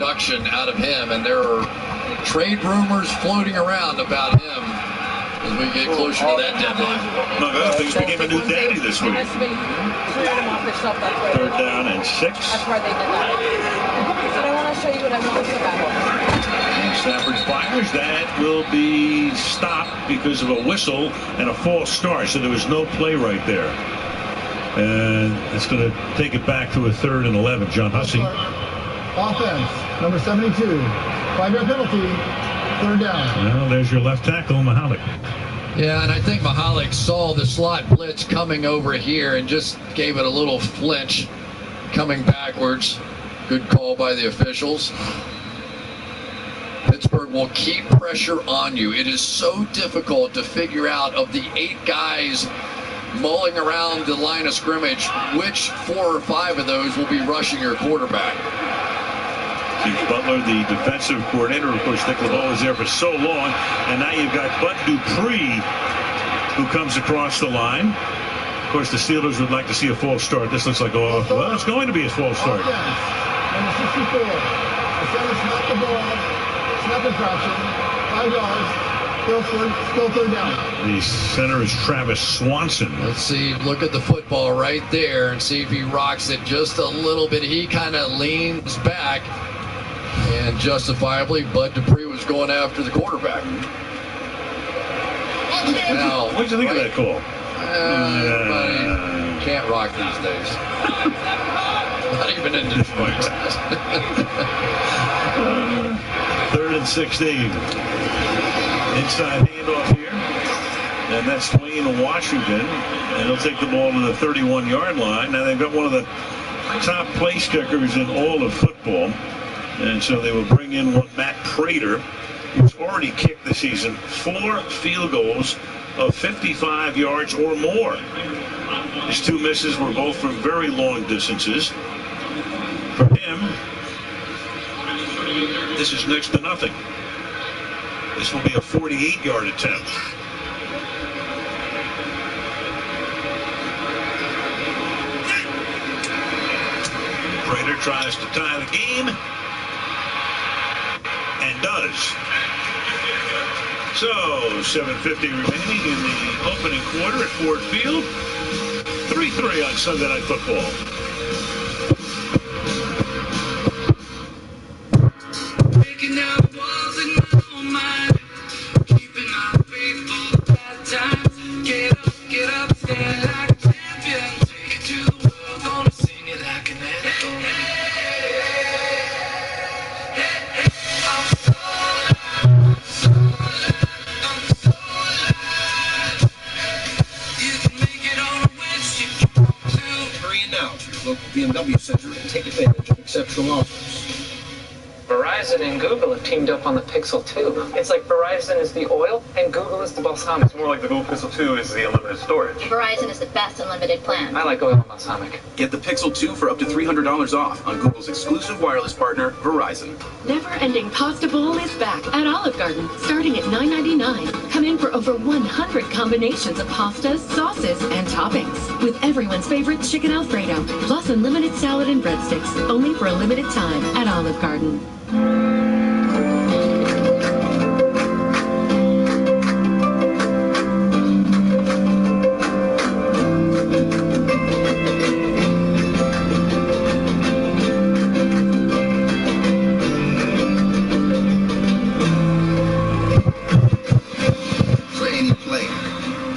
production out of him, and there are trade rumors floating around about him as we get closer to that deadline. He became a new daddy this week. 3rd down and 6. That's why they did that. But I want to show you what I noticed about him. Stafford fires. That will be stopped because of a whistle and a false start. So there was no play right there. And it's going to take it back to a 3rd and 11. John Hussey. Offense, number 72. 5-yard penalty, 3rd down. Well, there's your left tackle, Mahalik. Yeah, and I think Mahalik saw the slot blitz coming over here and just gave it a little flinch coming backwards. Good call by the officials. Pittsburgh will keep pressure on you. It is so difficult to figure out, of the 8 guys mulling around the line of scrimmage, which 4 or 5 of those will be rushing your quarterback. Keith Butler, the defensive coordinator. Of course, Nick LeBeau was there for so long. And now you've got Bud Dupree, who comes across the line. Of course, the Steelers would like to see a false start. This looks like, well, it's going to be a false start. Number 64. The center snapped the ball. Snap infraction. 5 yards. Still 3rd down. The center is Travis Swanson. Let's see, look at the football right there and see if he rocks it just a little bit. He kind of leans back, and justifiably, Bud Dupree was going after the quarterback. Now, what did you think of that call? Everybody can't rock these days. Not even in Detroit. 3rd and 16. Inside handoff here, and that's Dwayne Washington, and he'll take the ball to the 31-yard line. Now they've got one of the top place kickers in all of football, and so they will bring in Matt Prater, who's already kicked this season 4 field goals of 55 yards or more. His 2 misses were both from very long distances. For him, this is next to nothing. This will be a 48-yard attempt. Prater tries to tie the game, and does. So, 7:50 remaining in the opening quarter at Ford Field. 3-3 on Sunday Night Football. BMW Center and take advantage of exceptional offers. Verizon and Google have teamed up on the Pixel 2. It's like Verizon is the oil and Google is the balsamic. It's more like the Google Pixel 2 is the unlimited storage. Verizon is the best unlimited plan. I like oil and balsamic. Get the Pixel 2 for up to $300 off on Google's exclusive wireless partner, Verizon. Never-ending Pasta Bowl is back at Olive Garden, starting at $9.99. Come in for over 100 combinations of pastas, sauces, and toppings. With everyone's favorite chicken Alfredo, plus unlimited salad and breadsticks, only for a limited time at Olive Garden. For any player,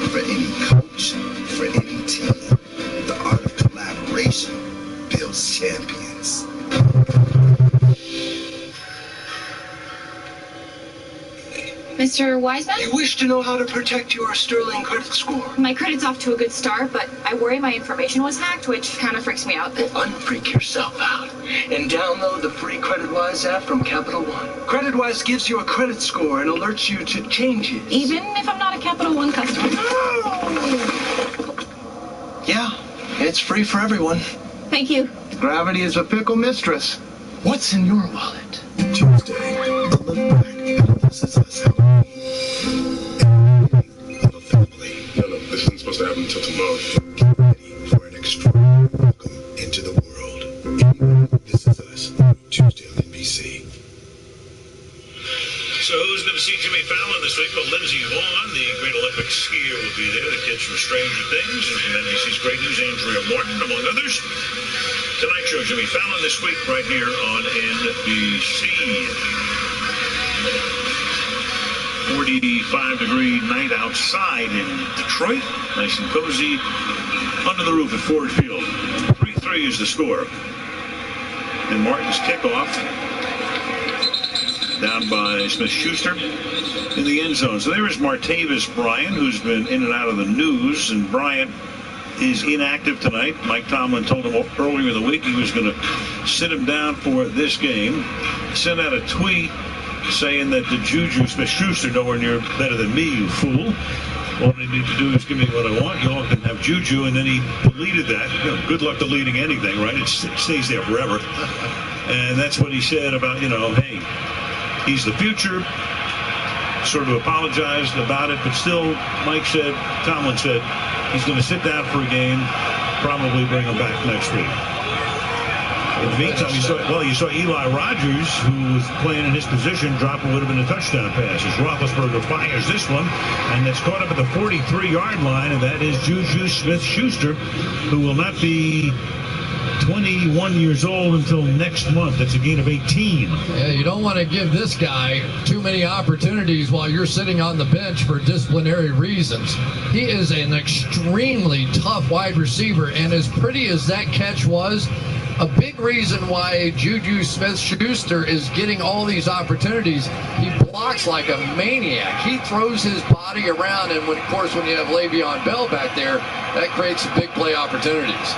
for any coach, for any team, the art of collaboration builds champions. Mr. Wiseman? You wish to know how to protect your sterling credit score. My credit's off to a good start, but I worry my information was hacked, which kind of freaks me out. Well, unfreak yourself out and download the free CreditWise app from Capital One. CreditWise gives you a credit score and alerts you to changes. Even if I'm not a Capital One customer? Yeah, it's free for everyone. Thank you. Gravity is a fickle mistress. What's in your wallet? Tuesday, a look back at This Is Us Halloween. Of a family. No, this isn't supposed to happen until tomorrow. Get ready for an extraordinary welcome into the world. This Is Us, Tuesday on NBC. see. So who's going to see Jimmy Fallon this week? Well, Lindsey Vonn, the great Olympic skier, will be there. The kids from Stranger Things, and from NBC's Great News, Andrea Morton, among others. Tonight Show, Jimmy Fallon this week, right here on NBC. 45-degree night outside in Detroit. Nice and cozy. Under the roof at Ford Field. 3-3 is the score. And Martin's kickoff. Down by Smith-Schuster in the end zone. So there is Martavis Bryant, who's been in and out of the news, and Bryant is inactive tonight. Mike Tomlin told him earlier in the week he was going to sit him down for this game. Sent out a tweet saying that the Juju Smith-Schuster nowhere near better than me, you fool. All they need to do is give me what I want. You all can have Juju, and then he deleted that. You know, good luck deleting anything, right? It stays there forever. And that's what he said about, hey, he's the future. Sort of apologized about it, but still, Tomlin said, he's going to sit down for a game, probably bring him back next week. In the meantime, you saw Eli Rogers, who was playing in his position, drop what would have been a touchdown pass. As Roethlisberger fires this one, and that's caught up at the 43-yard line, and that is Juju Smith-Schuster, who will not be 21 years old until next month. That's a gain of 18. Yeah, you don't want to give this guy too many opportunities while you're sitting on the bench for disciplinary reasons. He is an extremely tough wide receiver, and as pretty as that catch was, a big reason why Juju Smith-Schuster is getting all these opportunities, he blocks like a maniac. He throws his body around, and of course, when you have Le'Veon Bell back there, that creates some big play opportunities.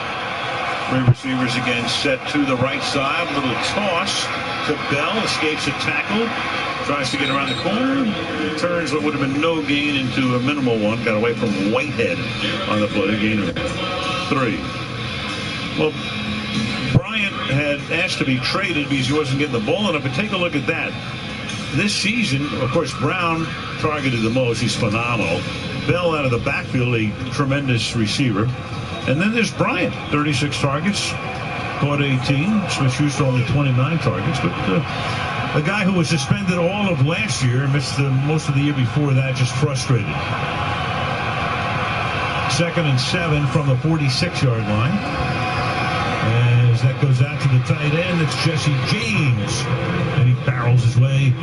Three receivers again set to the right side. A little toss to Bell. Escapes a tackle. Tries to get around the corner. Turns what would have been no gain into a minimal one. Got away from Whitehead on the play. Gain of 3. Well, Bryant had asked to be traded because he wasn't getting the ball enough. But take a look at that. This season, of course, Brown targeted the most. He's phenomenal. Bell out of the backfield, a tremendous receiver. And then there's Bryant, 36 targets, caught 18. Smith-Schuster only 29 targets. But a guy who was suspended all of last year, missed most of the year before that, just frustrated. 2nd and 7 from the 46-yard line. As that goes out to the tight end, it's Jesse James. And he barrels his way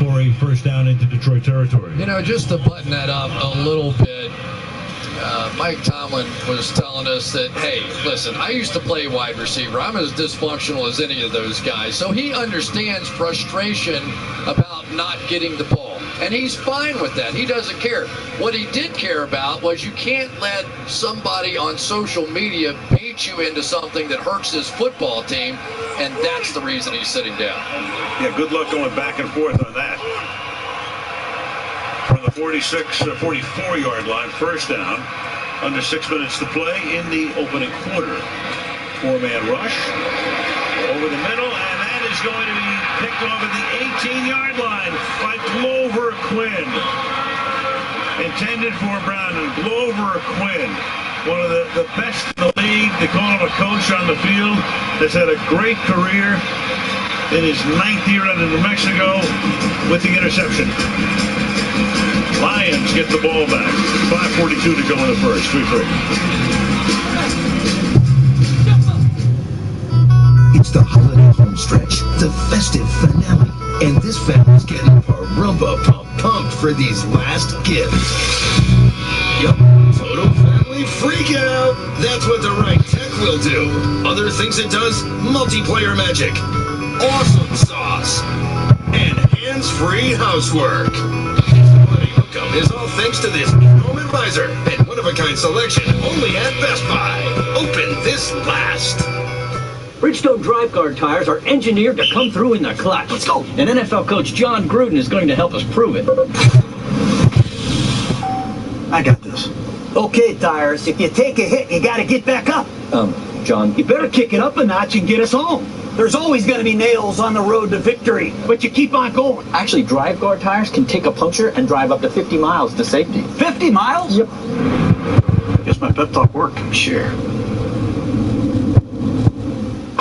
for a first down into Detroit territory. Just to button that up a little bit, Mike Tomlin was telling us that, hey, listen, I used to play wide receiver. I'm as dysfunctional as any of those guys. So he understands frustration about not getting the ball. And he's fine with that. He doesn't care. What he did care about was you can't let somebody on social media bait you into something that hurts his football team, and that's the reason he's sitting down. Yeah, good luck going back and forth on that. From the 44-yard line, first down. Under 6 minutes to play in the opening quarter. 4-man rush over the middle, and that is going to be picked off at the 18-yard line by Glover Quinn. Intended for Brown, and Glover Quinn, one of the best in the league. They call him a coach on the field. Has had a great career in his 9th year out of New Mexico with the interception. Lions get the ball back. 5:42 to go in the first. 3-3. It's the holiday home stretch, the festive finale, and this family's getting parumba pumped for these last gifts. Yup, total family freak out. That's what the right tech will do. Other things it does, multiplayer magic, awesome sauce, and hands-free housework. Is all thanks to this home advisor and one-of-a-kind selection only at Best Buy. Open this last. Bridgestone Drive Guard tires are engineered to come through in the clutch. Let's go. And NFL coach John Gruden is going to help us prove it. I got this. Okay, tires. If you take a hit, you got to get back up. John, you better kick it up a notch and get us home. There's always going to be nails on the road to victory, but you keep on going. Actually, Drive Guard tires can take a puncture and drive up to 50 miles to safety. 50 miles? Yep. Guess my pep talk worked. Sure.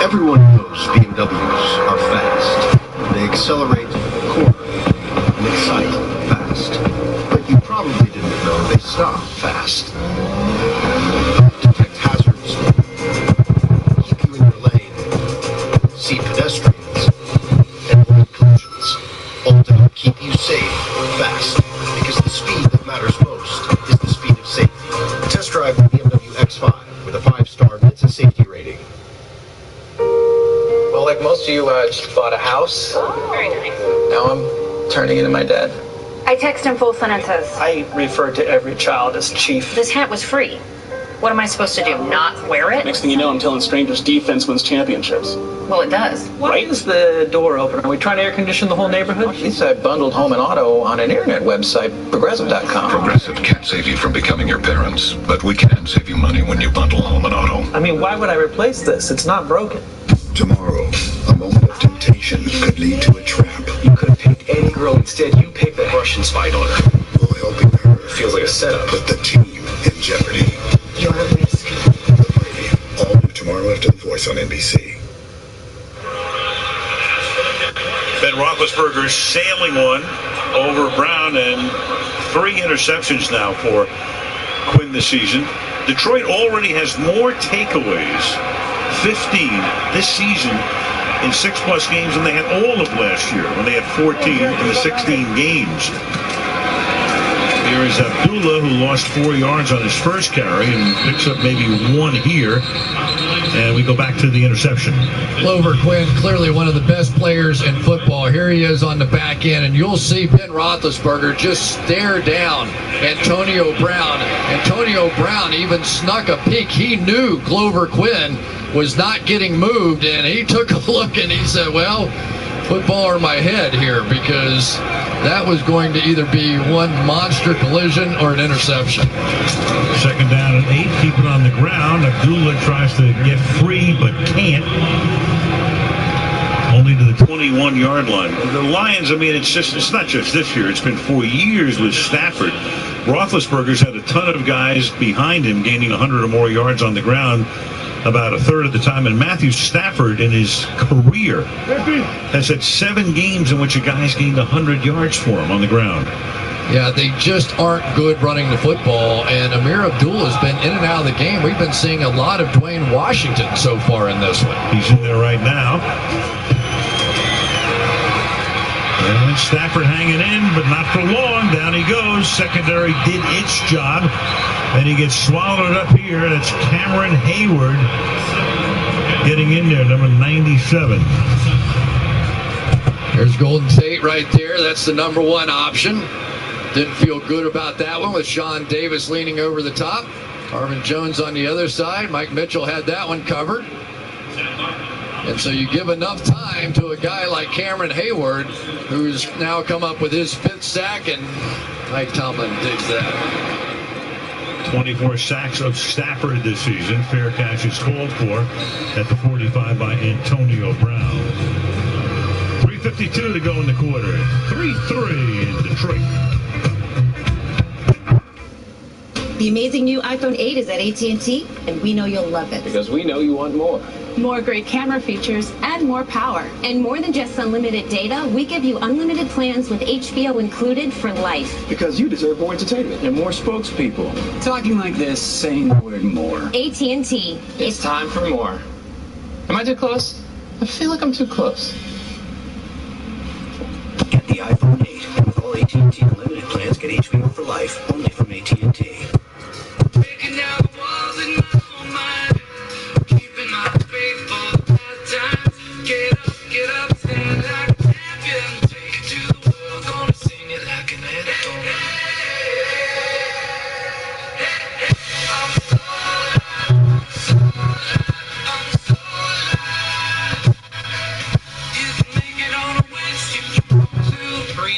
Everyone knows BMWs are fast. accelerate, corner, and excite fast. But you probably didn't know they stop fast. Detect hazards, keep you in your lane, see pedestrians, and avoid collisions. All to help keep you safe fast. Because the speed that matters most is the speed of safety. Test drive the BMW X5 with a 5-star NHTSA safety rating. Well, like most of you, I just bought a house. Oh, very nice. Now I'm turning into my dad. I text him full sentences. I refer to every child as chief. This hat was free. What am I supposed to do, not wear it? Next thing you know, I'm telling strangers defense wins championships. Well, it does. Why is the door open? Are we trying to air condition the whole neighborhood? At least I bundled home and auto on an internet website, Progressive.com. Progressive can't save you from becoming your parents, but we can save you money when you bundle home and auto. I mean, why would I replace this? It's not broken. Tomorrow, a moment of temptation could lead to a trap. You could have picked any girl. Instead, you picked the Russian spy daughter. While helping her, Feels like a setup. put the team in jeopardy. You're at risk. The Brady, all new tomorrow after The Voice on NBC. Ben Roethlisberger sailing one over Brown, and 3 interceptions now for Quinn this season. Detroit already has more takeaways, 15 this season in 6+ games than they had all of last year when they had 14 in the 16 games. Here is Abdullah, who lost 4 yards on his first carry and picks up maybe 1 here. And we go back to the interception. Glover Quinn, clearly one of the best players in football. Here he is on the back end, and you'll see Ben Roethlisberger just stare down Antonio Brown. Antonio Brown even snuck a peek. He knew Glover Quinn was not getting moved, and he took a look and he said, well, football or my head here, because that was going to either be one monster collision or an interception. Second down and 8, keep it on the ground. Abdullah tries to get free but can't. Only to the 21-yard line. The Lions, I mean, it's not just this year. It's been for years with Stafford. Roethlisberger's had a ton of guys behind him gaining 100 or more yards on the ground about a third of the time. And Matthew Stafford in his career has had 7 games in which a guy's gained 100 yards for him on the ground. Yeah, they just aren't good running the football, and Amir Abdullah's been in and out of the game. We've been seeing a lot of Dwayne Washington so far in this one. He's in there right now. And Stafford hanging in, but not for long. Down he goes. Secondary did its job. And he gets swallowed up here. That's Cameron Hayward getting in there, number 97. There's Golden Tate right there. That's the number 1 option. Didn't feel good about that one with Sean Davis leaning over the top. Marvin Jones on the other side. Mike Mitchell had that one covered. And so you give enough time to a guy like Cameron Hayward, who's now come up with his 5th sack, and Mike Tomlin digs that. 24 sacks of Stafford this season. Fair catch is called for at the 45 by Antonio Brown. 3:52 to go in the quarter. 3-3 in Detroit. The amazing new iPhone 8 is at AT&T, and we know you'll love it. Because we know you want more. More great camera features and more power. And more than just unlimited data, we give you unlimited plans with HBO included for life. Because you deserve more entertainment and more spokespeople. Talking like this, saying the word more. AT&T. It's time for more. Am I too close? I feel like I'm too close. Get the iPhone 8 with all AT&T unlimited plans. Get HBO for life only from AT&T.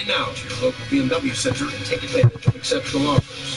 Now to your local BMW center and take advantage of exceptional offers.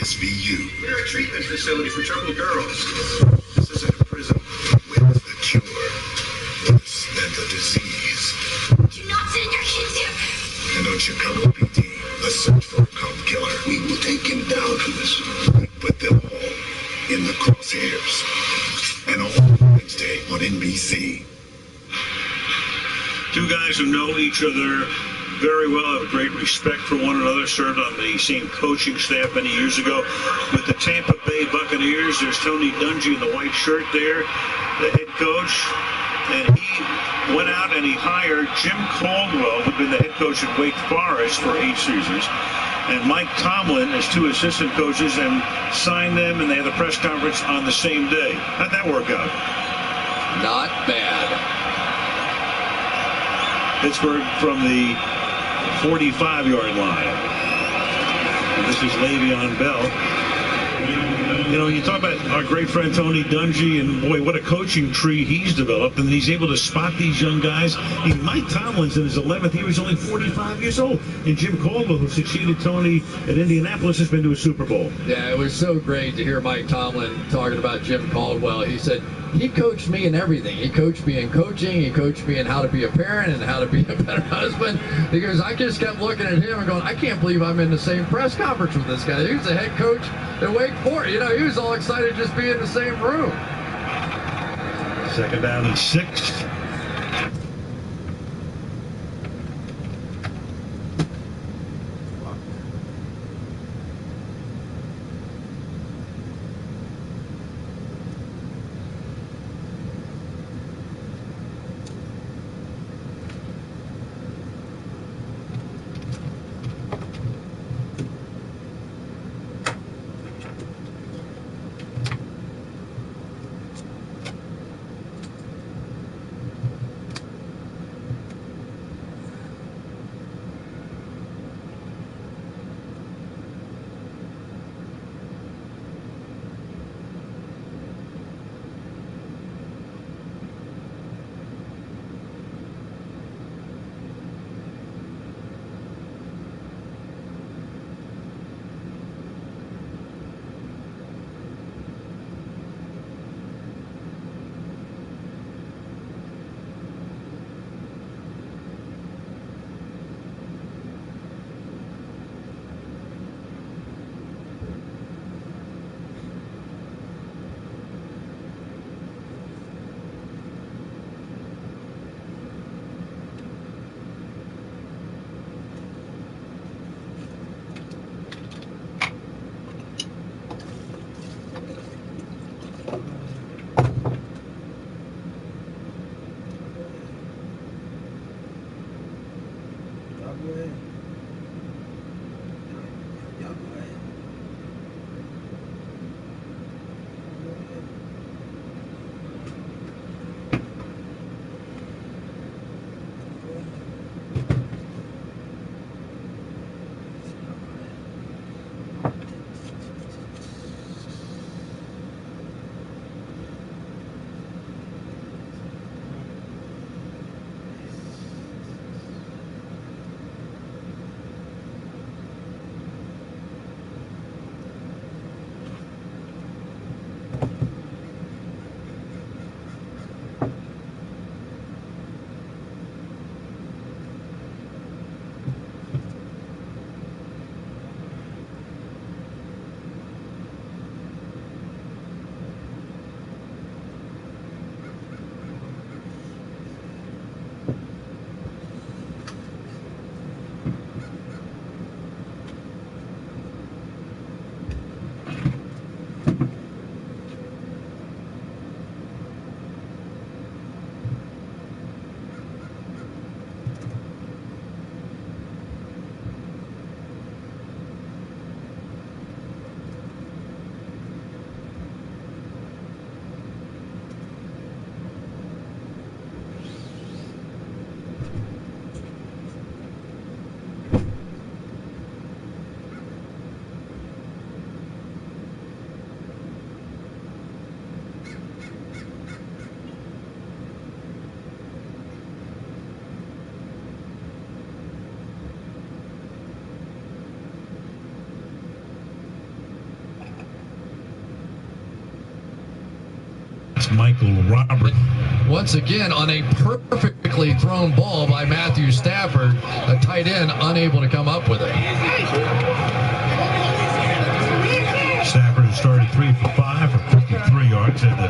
SVU. We're a treatment facility for troubled girls. This isn't a prison. With the cure. Worse than the disease. Do not send your kids here. And on Chicago PD, the search for a cop killer. We will take him down for this. We put them all in the crosshairs. And all Wednesday on NBC. Two guys who know each other very well, have great respect for one another, served on the same coaching staff many years ago with the Tampa Bay Buccaneers. There's Tony Dungy in the white shirt there, the head coach. And he went out and he hired Jim Caldwell, who'd been the head coach at Wake Forest for 8 seasons, and Mike Tomlin as 2 assistant coaches, and signed them, and they had a press conference on the same day. How'd that work out? Not bad. Pittsburgh from the 45-yard line. And this is Le'Veon Bell. You know, you talk about our great friend Tony Dungy, and boy, what a coaching tree he's developed, and he's able to spot these young guys. Mike Tomlin's in his 11th year, he's only 45 years old. And Jim Caldwell, who succeeded Tony at Indianapolis, has been to a Super Bowl. Yeah, it was so great to hear Mike Tomlin talking about Jim Caldwell. He said, he coached me in everything. He coached me in coaching. He coached me in how to be a parent and how to be a better husband. Because I just kept looking at him and going, I can't believe I'm in the same press conference with this guy. He was the head coach at Wake Forest. You know, he was all excited just being in the same room. 2nd down and 6. That's Michael Robert. Once again, on a perfectly thrown ball by Matthew Stafford, a tight end unable to come up with it. Stafford has started 3 for 5 for 53 yards, and the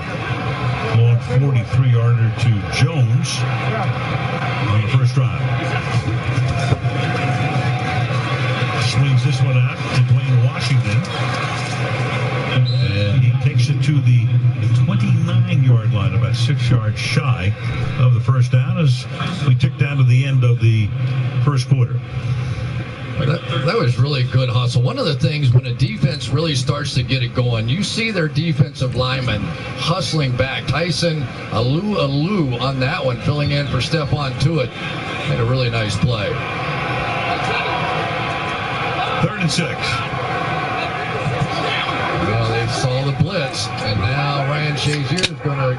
long 43-yarder to Jones on the first drive. Swings this one out to Dwayne Washington, and he takes it to the 29-yard line, about 6 yards shy of the first down as we tick down to the end of the first quarter. That was really good hustle. One of the things when a defense really starts to get it going, you see their defensive linemen hustling back. Tyson Alu on that one, filling in for Stephon Tuitt. Made a really nice play. 3rd and 6. Well, they saw the blitz, and now Ryan Shazier is going to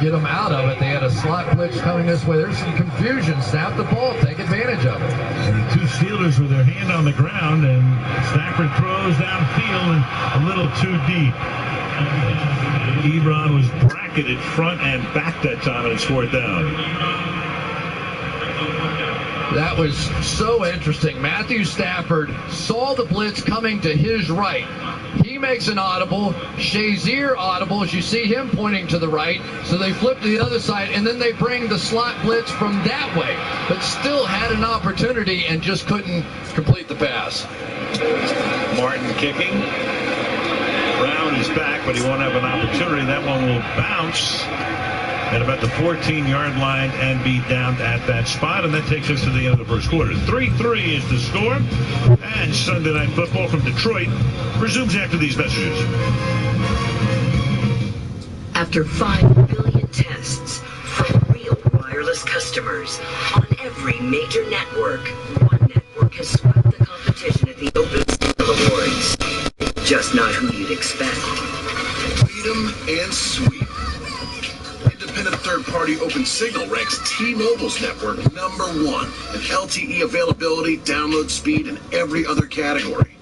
get them out of it. They had a slot blitz coming this way. There's some confusion. Snap the ball. Take advantage of it. And the two Steelers with their hand on the ground, and Stafford throws downfield and a little too deep. Ebron was bracketed front and back that time, and it's 4th down. That was so interesting. Matthew Stafford saw the blitz coming to his right. He makes an audible. Shazier audible as you see him pointing to the right. So they flip to the other side, and then they bring the slot blitz from that way. But still had an opportunity and just couldn't complete the pass. Martin kicking. Brown is back, but he won't have an opportunity. That one will bounce at about the 14-yard line and be down at that spot, and that takes us to the end of the first quarter. 3-3 is the score, and Sunday Night Football from Detroit resumes after these messages. After 5 billion tests from real wireless customers on every major network, one network has swept the competition at the Open Signal Awards. Just not who you'd expect. Freedom and sweep. Independent third-party Open Signal ranks T-Mobile's network #1 in LTE availability, download speed, and every other category.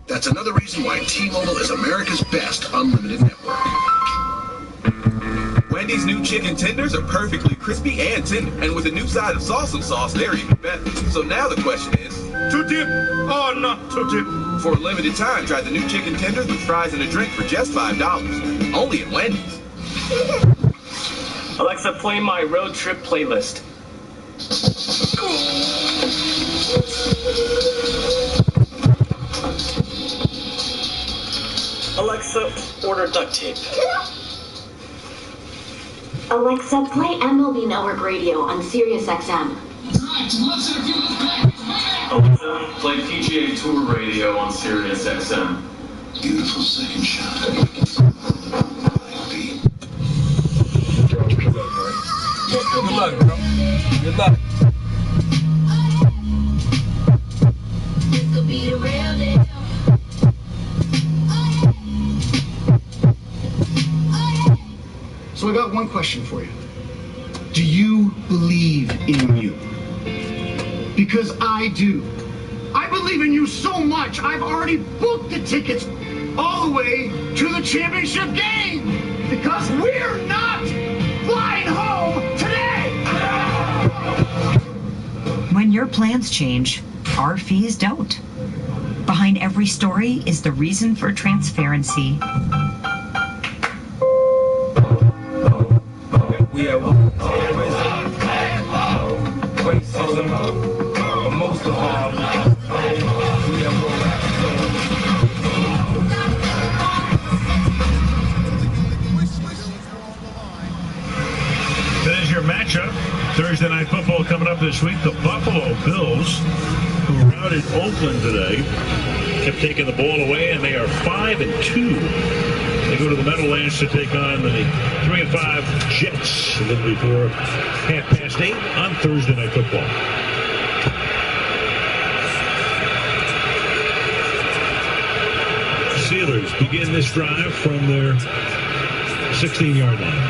That's another reason why T-Mobile is America's best unlimited network. Wendy's new chicken tenders are perfectly crispy and tender, and with a new side of salsa sauce, they're even better. So now the question is, To dip or not to dip? for a limited time, try the new chicken tenders with fries and a drink for just $5. Only at Wendy's. Alexa, play my road trip playlist. Alexa, order duct tape. Alexa, play MLB Network Radio on Sirius XM. Alexa, play PGA Tour Radio on Sirius XM. Beautiful second shot. Good luck, bro. Good luck. This could be the real deal. So I got one question for you. Do you believe in you? Because I do. I believe in you so much, I've already booked the tickets all the way to the championship game. Because we're not flying home today. When your plans change, our fees don't. Behind every story is the reason for transparency. We have racism, but most of all, we have There's your matchup. Thursday Night Football coming up this week. The Buffalo Bills, who routed Oakland today, kept taking the ball away, and they are 5-2. They go to the Meadowlands to take on the 3-5 Jets a little before 8:30 on Thursday Night Football. Steelers begin this drive from their 16-yard line.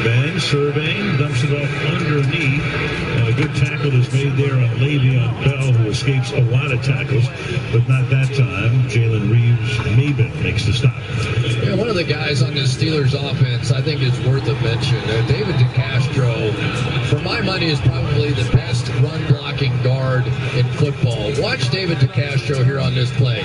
Ben line, surveying, dumps it off underneath. And a good tackle is made there on Le'Veon Bell, who escapes a lot of tackles, but not that time. Jalen Reeves-Maybin makes the stop. Yeah, one of the guys on the Steelers offense I think is worth a mention. David DeCastro, for my money, is probably the best run-blocking guard in football. Watch David DeCastro here on this play.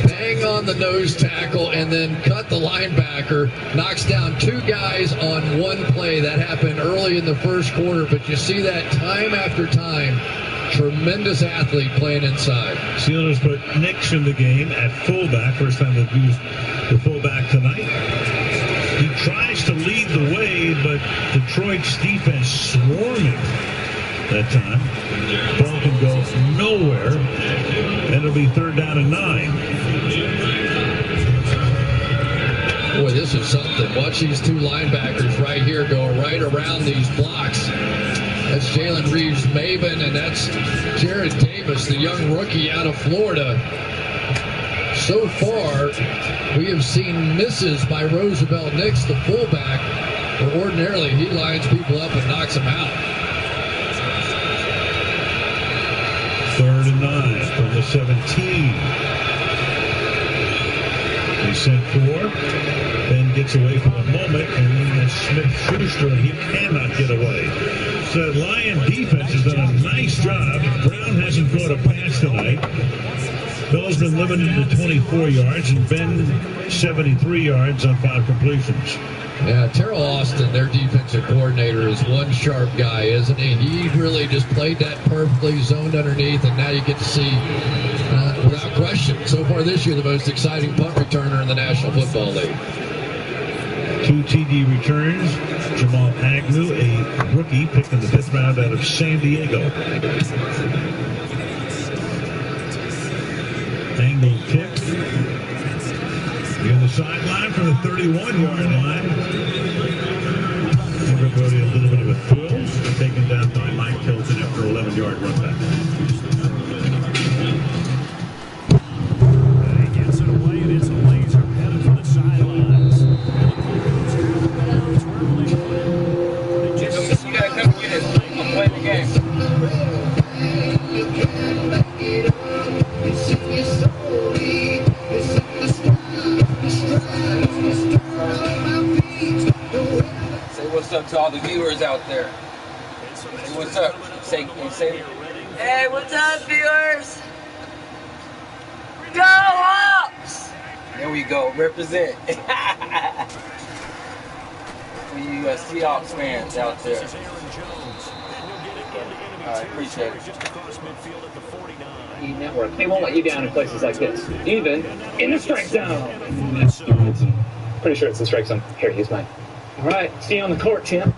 Bang on the nose tackle and then cut the linebacker. Knocks down two guys on one play. That happened early in the first quarter, but you see that time after time. Tremendous athlete playing inside. Steelers put Nix in the game at fullback. First time they've used the fullback tonight. He tries to lead the way, but Detroit's defense swarming that time. Ball can go nowhere, and it'll be 3rd down and 9. Boy, this is something. Watch these two linebackers right here go right around these blocks. That's Jalen Reeves-Maybin, and that's Jared Davis, the young rookie out of Florida. So far, we have seen misses by Roosevelt Nix, the fullback, where ordinarily he lines people up and knocks them out. 3rd and 9 from the 17. They sent 4. Ben gets away for a moment, and then Smith-Schuster, and he cannot get away. So the Lion defense has done a nice job. Brown hasn't caught a pass tonight. Bell's been limited to 24 yards, and Ben 73 yards on 5 completions. Yeah, Terrell Austin, their defensive coordinator, is one sharp guy, isn't he? He really just played that perfectly, zoned underneath, and now you get to see, without question, so far this year, the most exciting punt returner in the National Football League. 2 TD returns. Jamal Agnew, a rookie, picked in the 5th round out of San Diego. Angle kick. Near the sideline from the 31-yard line. Everybody a little bit of a thrill. Taken down by Mike Hilton after 11-yard run back. He gets it away, and it's a laser headed for the sidelines. You gotta come get it. I'm playing the game. Say what's up to all the viewers out there. Say what's up. Say. Hey, what's up, viewers? Go Hawks! There we go. Represent. For you Seahawks fans out there. I appreciate it. Network. They won't let you down in places like this, even in the strike zone. Pretty sure it's the strike zone. Here, use mine. All right, see you on the court, champ.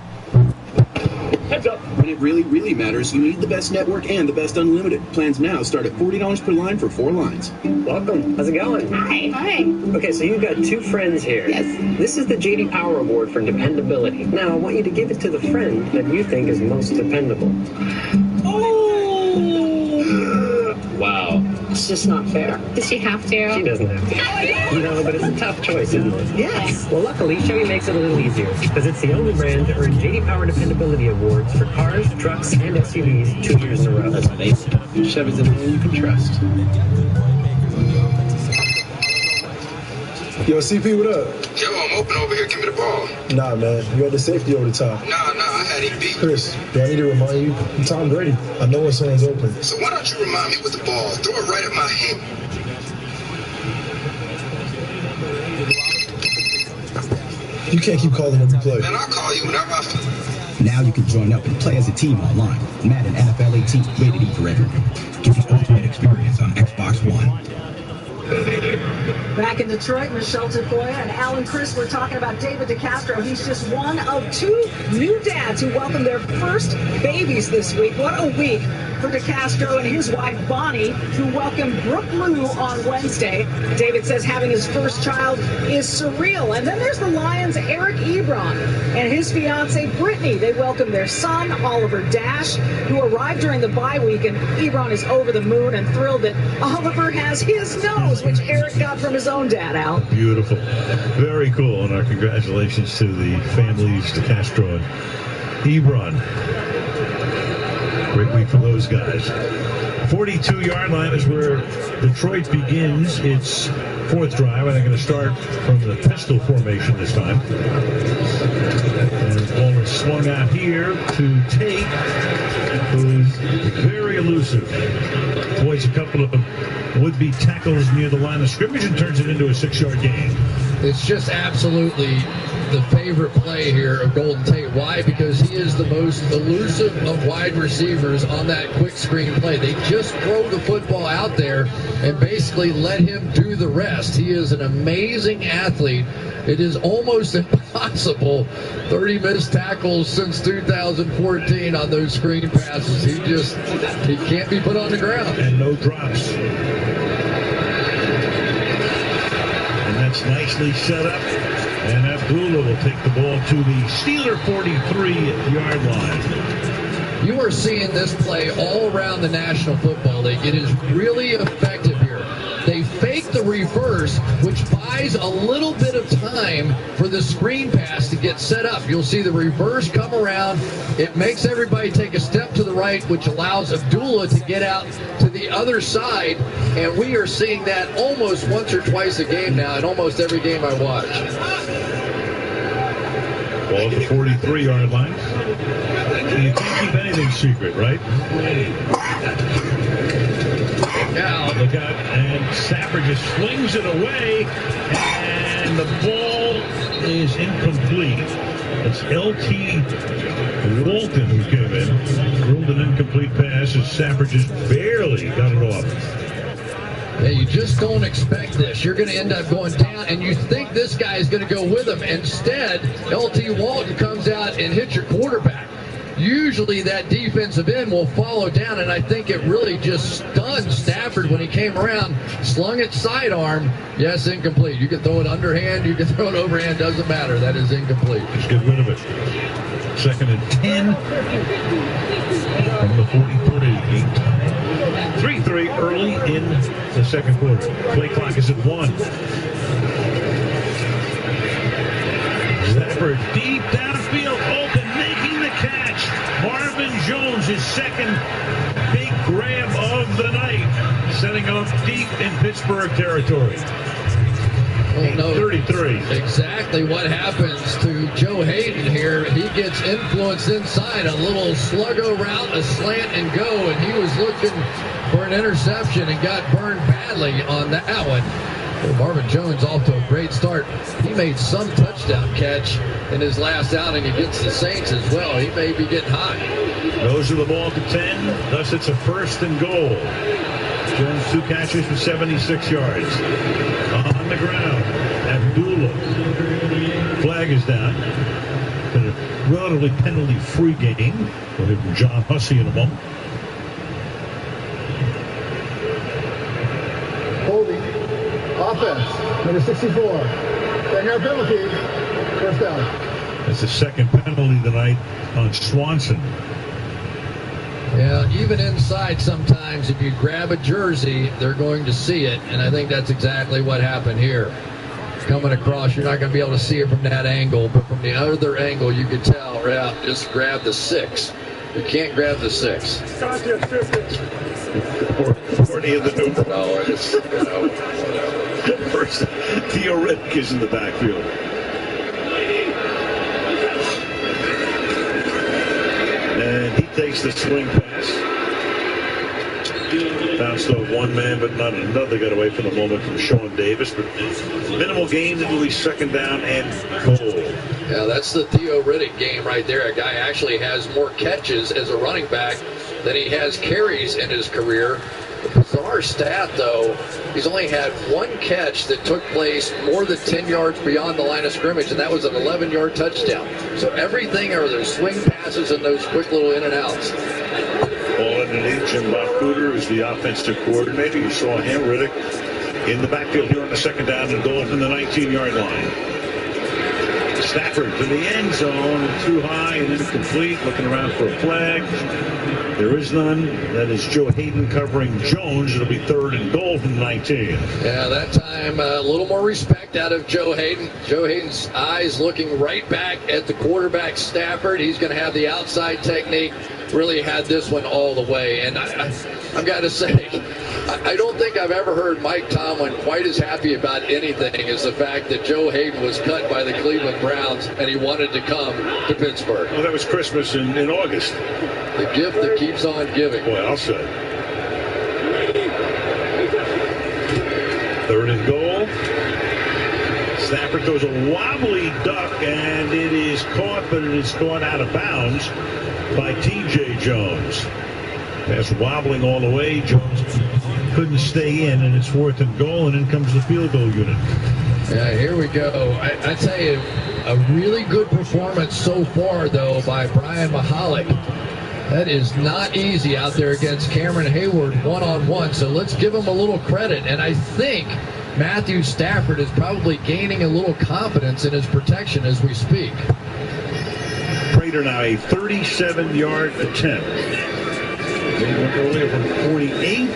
Heads up. When it really, really matters, you need the best network and the best unlimited. Plans now start at $40 per line for 4 lines. Welcome. How's it going? Hi. Hi. Okay, so you've got 2 friends here. Yes. This is the J.D. Power Award for dependability. Now, I want you to give it to the friend that you think is most dependable. Oh! Wow. It's just not fair. Does she have to? She doesn't have to. No, but it's a tough choice, isn't it? Yes. Well, luckily, Chevy makes it a little easier, because it's the only brand to earn J.D. Power Dependability Awards for cars, trucks, and SUVs 2 years in a row. That's amazing. Chevy's the man you can trust. Yo, CP, what up? Yo, I'm open over here. Give me the ball. Nah, man. You had the safety over the top. Nah, I had him beat. Chris, do I need to remind you? I'm Tom Brady. I know when someone's open. So why don't you remind me with the ball? Throw it right at my hand. You can't keep calling every play. Man, I'll call you whenever I feel. Now you can join up and play as a team online. Madden NFL 18, rated E for everyone. Get the ultimate experience on Xbox One. Back in Detroit, Michelle Tafoya and Alan Chris were talking about David DeCastro. He's just one of 2 new dads who welcomed their first babies this week. What a week for DeCastro and his wife Bonnie, who welcomed Brooke Lou on Wednesday. David says having his first child is surreal. And then there's the Lions' Eric Ebron and his fiancee Brittany. They welcomed their son, Oliver Dash, who arrived during the bye week. And Ebron is over the moon and thrilled that Oliver has his nose, which Eric got from his own dad, Al. Beautiful. Very cool. And our congratulations to the families, DeCastro and Hebron. Great week for those guys. 42-yard line is where Detroit begins its fourth drive. And they're going to start from the pistol formation this time. And the ball is swung out here to Tate, who's very elusive. Avoids a couple of would-be tackles near the line of scrimmage and turns it into a 6-yard gain. It's just absolutely the favorite play here of Golden Tate. Why? Because he is the most elusive of wide receivers on that quick screen play. They just throw the football out there and basically let him do the rest. He is an amazing athlete. It is almost impossible. 30 missed tackles since 2014 on those screen passes. He can't be put on the ground. And no drops. And that's nicely set up. And Abdullah will take the ball to the Steeler 43-yard line. You are seeing this play all around the National Football League. It is really effective here. They fake the reverse, which buys a little bit of time for the screen pass to get set up. You'll see the reverse come around. It makes everybody take a step to the right, which allows Abdullah to get out to the other side. And we are seeing that almost once or twice a game now in almost every game I watch. Ball at the 43-yard line. And you can't keep anything secret, right? Now, look out, and Sapper just flings it away, and the ball is incomplete. It's L.T. Walton who came in, ruled an incomplete pass, as Sapper just barely got it off. Yeah, you just don't expect this. You're going to end up going down, and you think this guy is going to go with him. Instead, L.T. Walton comes out and hits your quarterback. Usually that defensive end will follow down, and I think it really just stunned Stafford when he came around, slung it sidearm. Yes, incomplete. You can throw it underhand, you can throw it overhand, doesn't matter. That is incomplete. Just get rid of it. 2nd and 10 from the 43. 3-3 early in the second quarter. Play clock is at 1. Zapper deep downfield, open, making the catch. Marvin Jones, his second big grab of the night, setting up deep in Pittsburgh territory. Well, no, 33. Exactly what happens to Joe Hayden here. He gets influenced inside, a little sluggo route, a slant and go, and he was looking for an interception and got burned badly on that one. Well, Marvin Jones off to a great start. He made some touchdown catch in his last outing against the Saints as well. He may be getting high. Those are the ball to 10. Thus it's a 1st and goal. Jones 2 catches for 76 yards. On the ground, Abdullah. Flag is down. Been a relatively penalty-free game. We'll hear from John Hussey in a moment. Holding. Offense. Number 64. Second penalty. 1st down. That's the second penalty tonight on Swanson. Yeah, even inside sometimes, if you grab a jersey, they're going to see it, and I think that's exactly what happened here. Coming across, you're not going to be able to see it from that angle, but from the other angle, you could tell, yeah, just grab the 6. You can't grab the 6. 40 of the number. No, it's, whatever. First, Theo Riddick is in the backfield. And he takes the swing pass. Bounced off one man, but not another. Got away from the moment from Sean Davis. But minimal gain until he's 2nd down and goal. Yeah, that's the Theo Riddick game right there. A guy actually has more catches as a running back than he has carries in his career. The bizarre stat, though, he's only had 1 catch that took place more than 10 yards beyond the line of scrimmage, and that was an 11-yard touchdown. So everything are those swing passes and those quick little in and outs. Ball underneath. Jim Bob Cooter is the offensive coordinator. You saw him, Riddick, in the backfield here on the 2nd down and goal from the 19-yard line. Stafford to the end zone, too high and incomplete, looking around for a flag. There is none. That is Joe Hayden covering Jones. It'll be 3rd and goal from 19. Yeah, that time a little more respect out of Joe Hayden. Joe Hayden's eyes looking right back at the quarterback Stafford. He's going to have the outside technique. Really had this one all the way. And I've got to say, I don't think I've ever heard Mike Tomlin quite as happy about anything as the fact that Joe Hayden was cut by the Cleveland Browns and he wanted to come to Pittsburgh. Well, that was Christmas in August. The gift that keeps on giving. Boy, I'll say. 3rd and goal. Stafford throws a wobbly duck, and it is caught, but it is caught out of bounds by T.J. Jones. Pass wobbling all the way. Jones couldn't stay in, and it's 4th and goal, and in comes the field goal unit. Yeah, here we go. I tell you, a really good performance so far, though, by Brian Mahalik. That is not easy out there against Cameron Hayward one-on-one, so let's give him a little credit. And I think Matthew Stafford is probably gaining a little confidence in his protection as we speak. Prater now a 37-yard attempt. They went earlier from 48,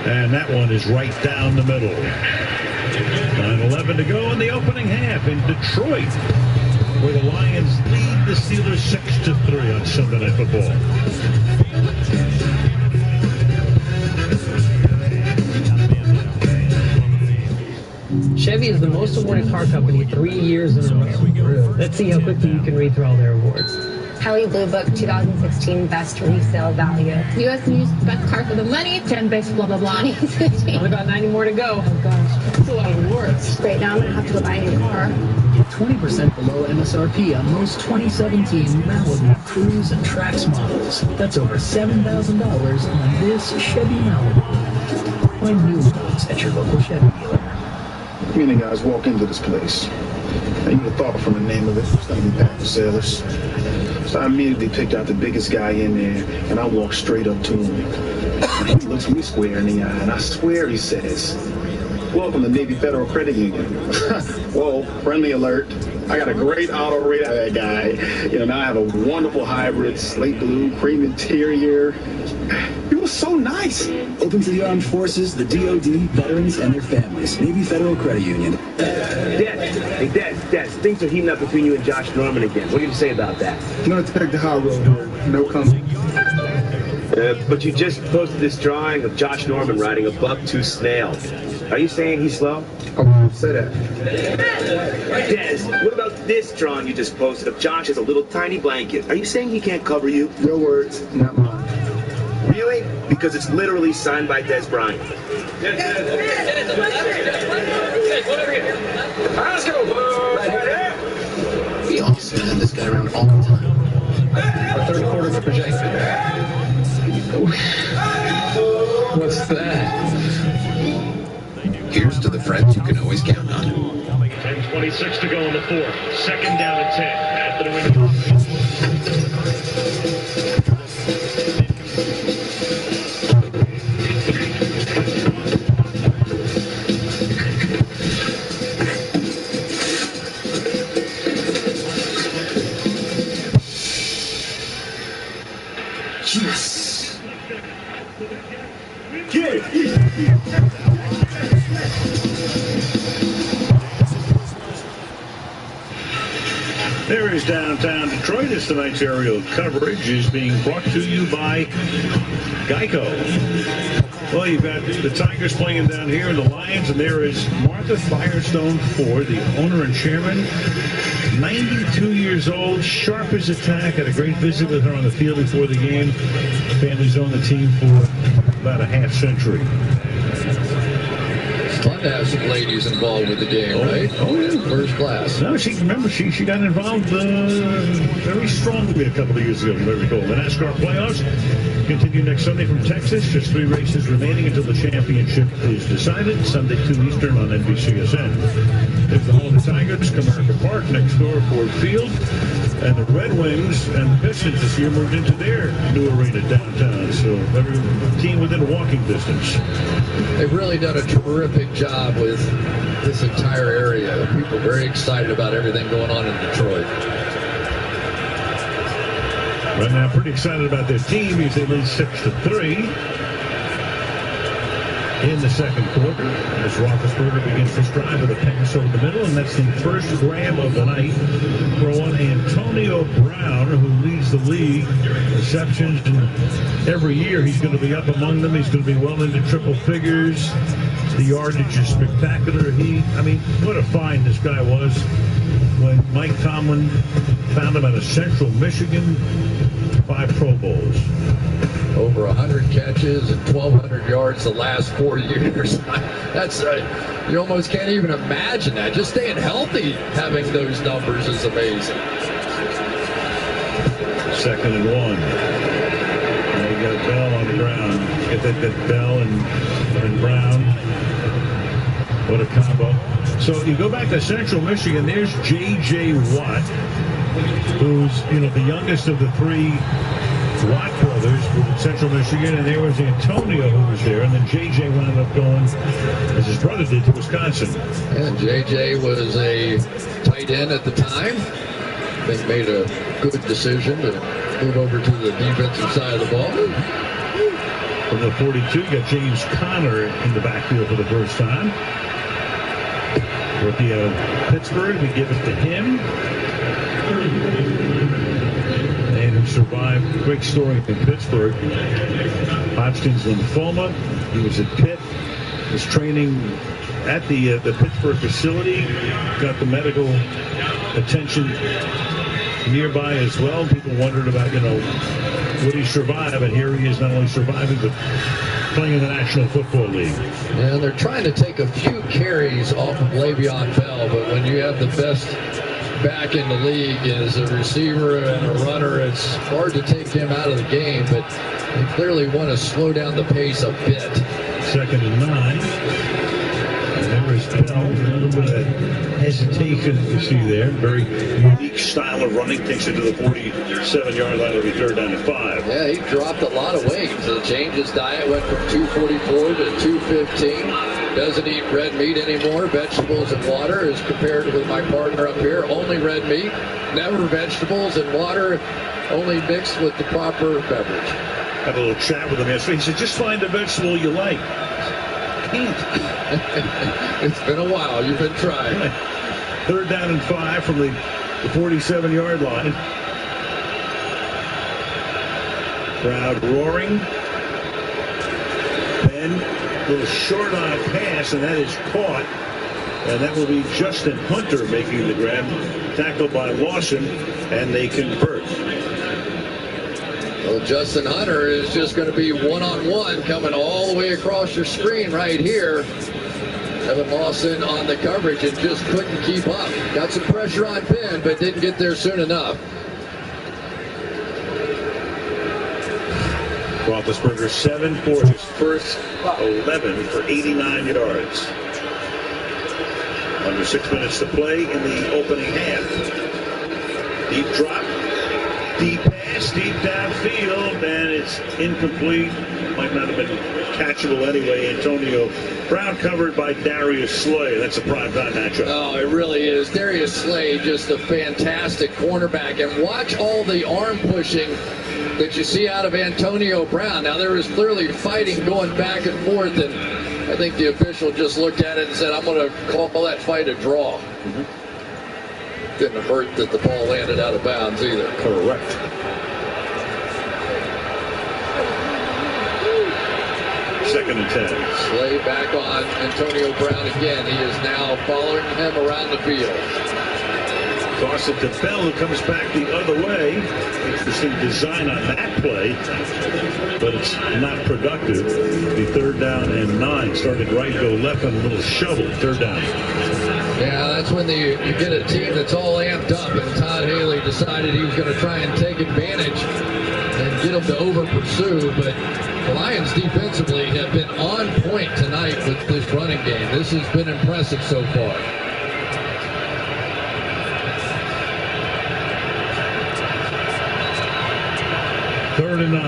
and that one is right down the middle. 9:11 to go in the opening half in Detroit, where the Lions lead the Steelers 6-3 on Sunday Night Football. Chevy is the most awarded car company 3 years in a row. Let's see how quickly you can read through all their awards. Kelley Blue Book 2016 Best Resale Value. U.S. News Best Car for the Money. 10 Best blah, blah, blah. Only about 90 more to go. Oh, gosh. That's a lot of awards. Great, now I'm going to have to go buy a new car. Get 20% below MSRP on most 2017 Malibu Cruise and Trax models. That's over $7,000 on this Chevy Malibu. Find new ones at your local Chevy dealer. Many guys walk into this place. Now, you would have thought from the name of it, it's going to be packed with sailors. So I immediately picked out the biggest guy in there, and I walked straight up to him. He looks me square in the eye, and I swear he says, "Welcome to Navy Federal Credit Union." Whoa, friendly alert. I got a great auto rate out of that guy. Now I have a wonderful hybrid, slate blue, cream interior. He was so nice. Open to the armed forces, the DOD, veterans, and their families. Navy Federal Credit Union. Dad, things are heating up between you and Josh Norman again. What do you say about that? I'm going to take the high road here. No comment. But you just posted this drawing of Josh Norman riding a buck-tooth snail. Are you saying he's slow? Oh, say that. Des, what about this drawing you just posted of Josh as a little tiny blanket? Are you saying he can't cover you? Your words, not mine. Really? Because it's literally signed by Des Bryant. Let's go, right here. We also had this guy around all the time. Our third quarter projection. What's that? Here's to the friends you can always count on. 10:26 to go in the 4th. 2nd down and 10 at the New England. Yes. There is downtown Detroit as tonight's aerial coverage is being brought to you by Geico. Well, you've got the Tigers playing down here and the Lions, and there is Martha Firestone Ford, the owner and chairman, 92 years old, sharp as a tack. Had a great visit with her on the field before the game. Family's owned the team for about a half century. Fun to have some ladies involved with the game, right? Oh, yeah. First class. No, she got involved very strongly a couple of years ago, if I recall. The NASCAR playoffs continue next Sunday from Texas. Just 3 races remaining until the championship is decided. Sunday, 2 Eastern on NBCSN. There's the home of the Tigers, Comerica Park, next door, Ford Field. And the Red Wings and the Pistons this year moved into their new arena downtown. So every team within walking distance. They've really done a terrific job with this entire area. People are very excited about everything going on in Detroit. Right now, pretty excited about their team because they lead 6-3 in the second quarter. As Roethlisberger begins this drive with a pass over the middle, and that's the first grab of the night for one Antonio Brown, who leads the league receptions, and every year he's going to be up among them. He's going to be well into triple figures. The yardage is spectacular. I mean, what a find this guy was when Mike Tomlin found him out of Central Michigan. 5 Pro Bowls. Over 100 catches and 1,200 yards the last 4 years. That's you almost can't even imagine that. Just staying healthy, having those numbers is amazing. 2nd and 1. Now you got Bell on the ground. Get that Bell and Brown. What a combo. So you go back to Central Michigan. There's J.J. Watt, who's the youngest of the 3 Watt brothers with Central Michigan, and there was Antonio who was there, and then J.J. wound up going, as his brother did, to Wisconsin. And J.J. was a tight end at the time. They made a good decision to move over to the defensive side of the ball. From the 42, got James Conner in the backfield for the first time. Rookie of Pittsburgh, we give it to him. And who survived, great story in Pittsburgh. Hodgkin's lymphoma. He was at Pitt. Was training at the Pittsburgh facility. Got the medical attention nearby as well. People wondered about, would he survive? And here he is, not only surviving, but playing in the National Football League. Yeah, they're trying to take a few carries off of Le'Veon Bell, but when you have the best back in the league as a receiver and a runner, it's hard to take him out of the game, but they clearly want to slow down the pace a bit. 2nd and 9. And there is Bell. A little bit of hesitation you see there. Very unique style of running. Takes it to the 47-yard line. It'll be 3rd down and 5. Yeah, he dropped a lot of weight. So changed his diet, went from 244 to 215. Doesn't eat red meat anymore, vegetables and water, as compared with my partner up here. Only red meat, never vegetables, and water only mixed with the proper beverage. Had a little chat with him yesterday. He said, just find a vegetable you like. It's been a while. You've been trying. 3rd down and 5 from the 47-yard line. Crowd roaring. Ben, a little short on a pass, and that is caught. And that will be Justin Hunter making the grab. Tackled by Lawson, and they convert. Well, Justin Hunter is just going to be one-on-one coming all the way across your screen right here. Evan Lawson on the coverage and just couldn't keep up. Got some pressure on Ben, but didn't get there soon enough. Roethlisberger 7 for his first 11 for 89 yards. Under 6 minutes to play in the opening half. Deep drop, deep pass, deep downfield, and it's incomplete. Might not have been catchable anyway. Antonio Brown covered by Darius Slay. That's a primetime matchup. Oh, it really is. Darius Slay, just a fantastic cornerback. And watch all the arm pushing that you see out of Antonio Brown. Now, there was clearly fighting going back and forth, and I think the official just looked at it and said, I'm going to call that fight a draw. Didn't hurt that the ball landed out of bounds either. Correct. Second and 10. Slay back on Antonio Brown again. He is now following him around the field. Toss it to Bell, who comes back the other way. Interesting design on that play, but it's not productive. The 3rd down and 9. Started right, go left on a little shovel. 3rd down. Yeah, that's when you get a team that's all amped up, and Todd Haley decided he was going to try and take advantage and get them to over-pursue, but the Lions defensively have been on point tonight with this running game. This has been impressive so far. 3rd and 9.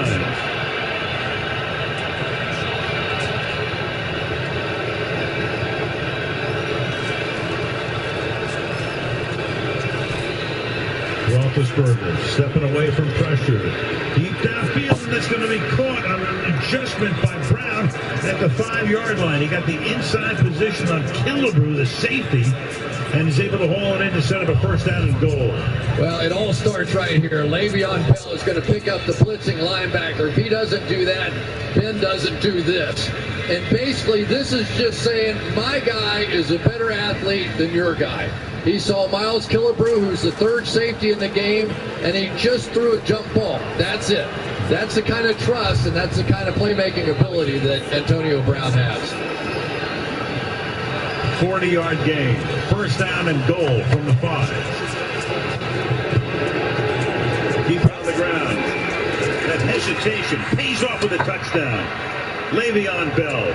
Roethlisberger stepping away from pressure. Deep downfield, and that's going to be caught on an adjustment by Brown at the 5-yard line. He got the inside position on Killebrew, the safety, and is able to haul it in to set up a 1st down and goal. Well, it all starts right here. Le'Veon Bell is going to pick up the blitzing linebacker. If he doesn't do that, Ben doesn't do this. And basically, this is just saying, my guy is a better athlete than your guy. He saw Miles Killebrew, who's the 3rd safety in the game, and he just threw a jump ball. That's it. That's the kind of trust, and that's the kind of playmaking ability that Antonio Brown has. 40-yard gain. 1st down and goal from the 5. Deep on the ground. That hesitation pays off with a touchdown. Le'Veon Bell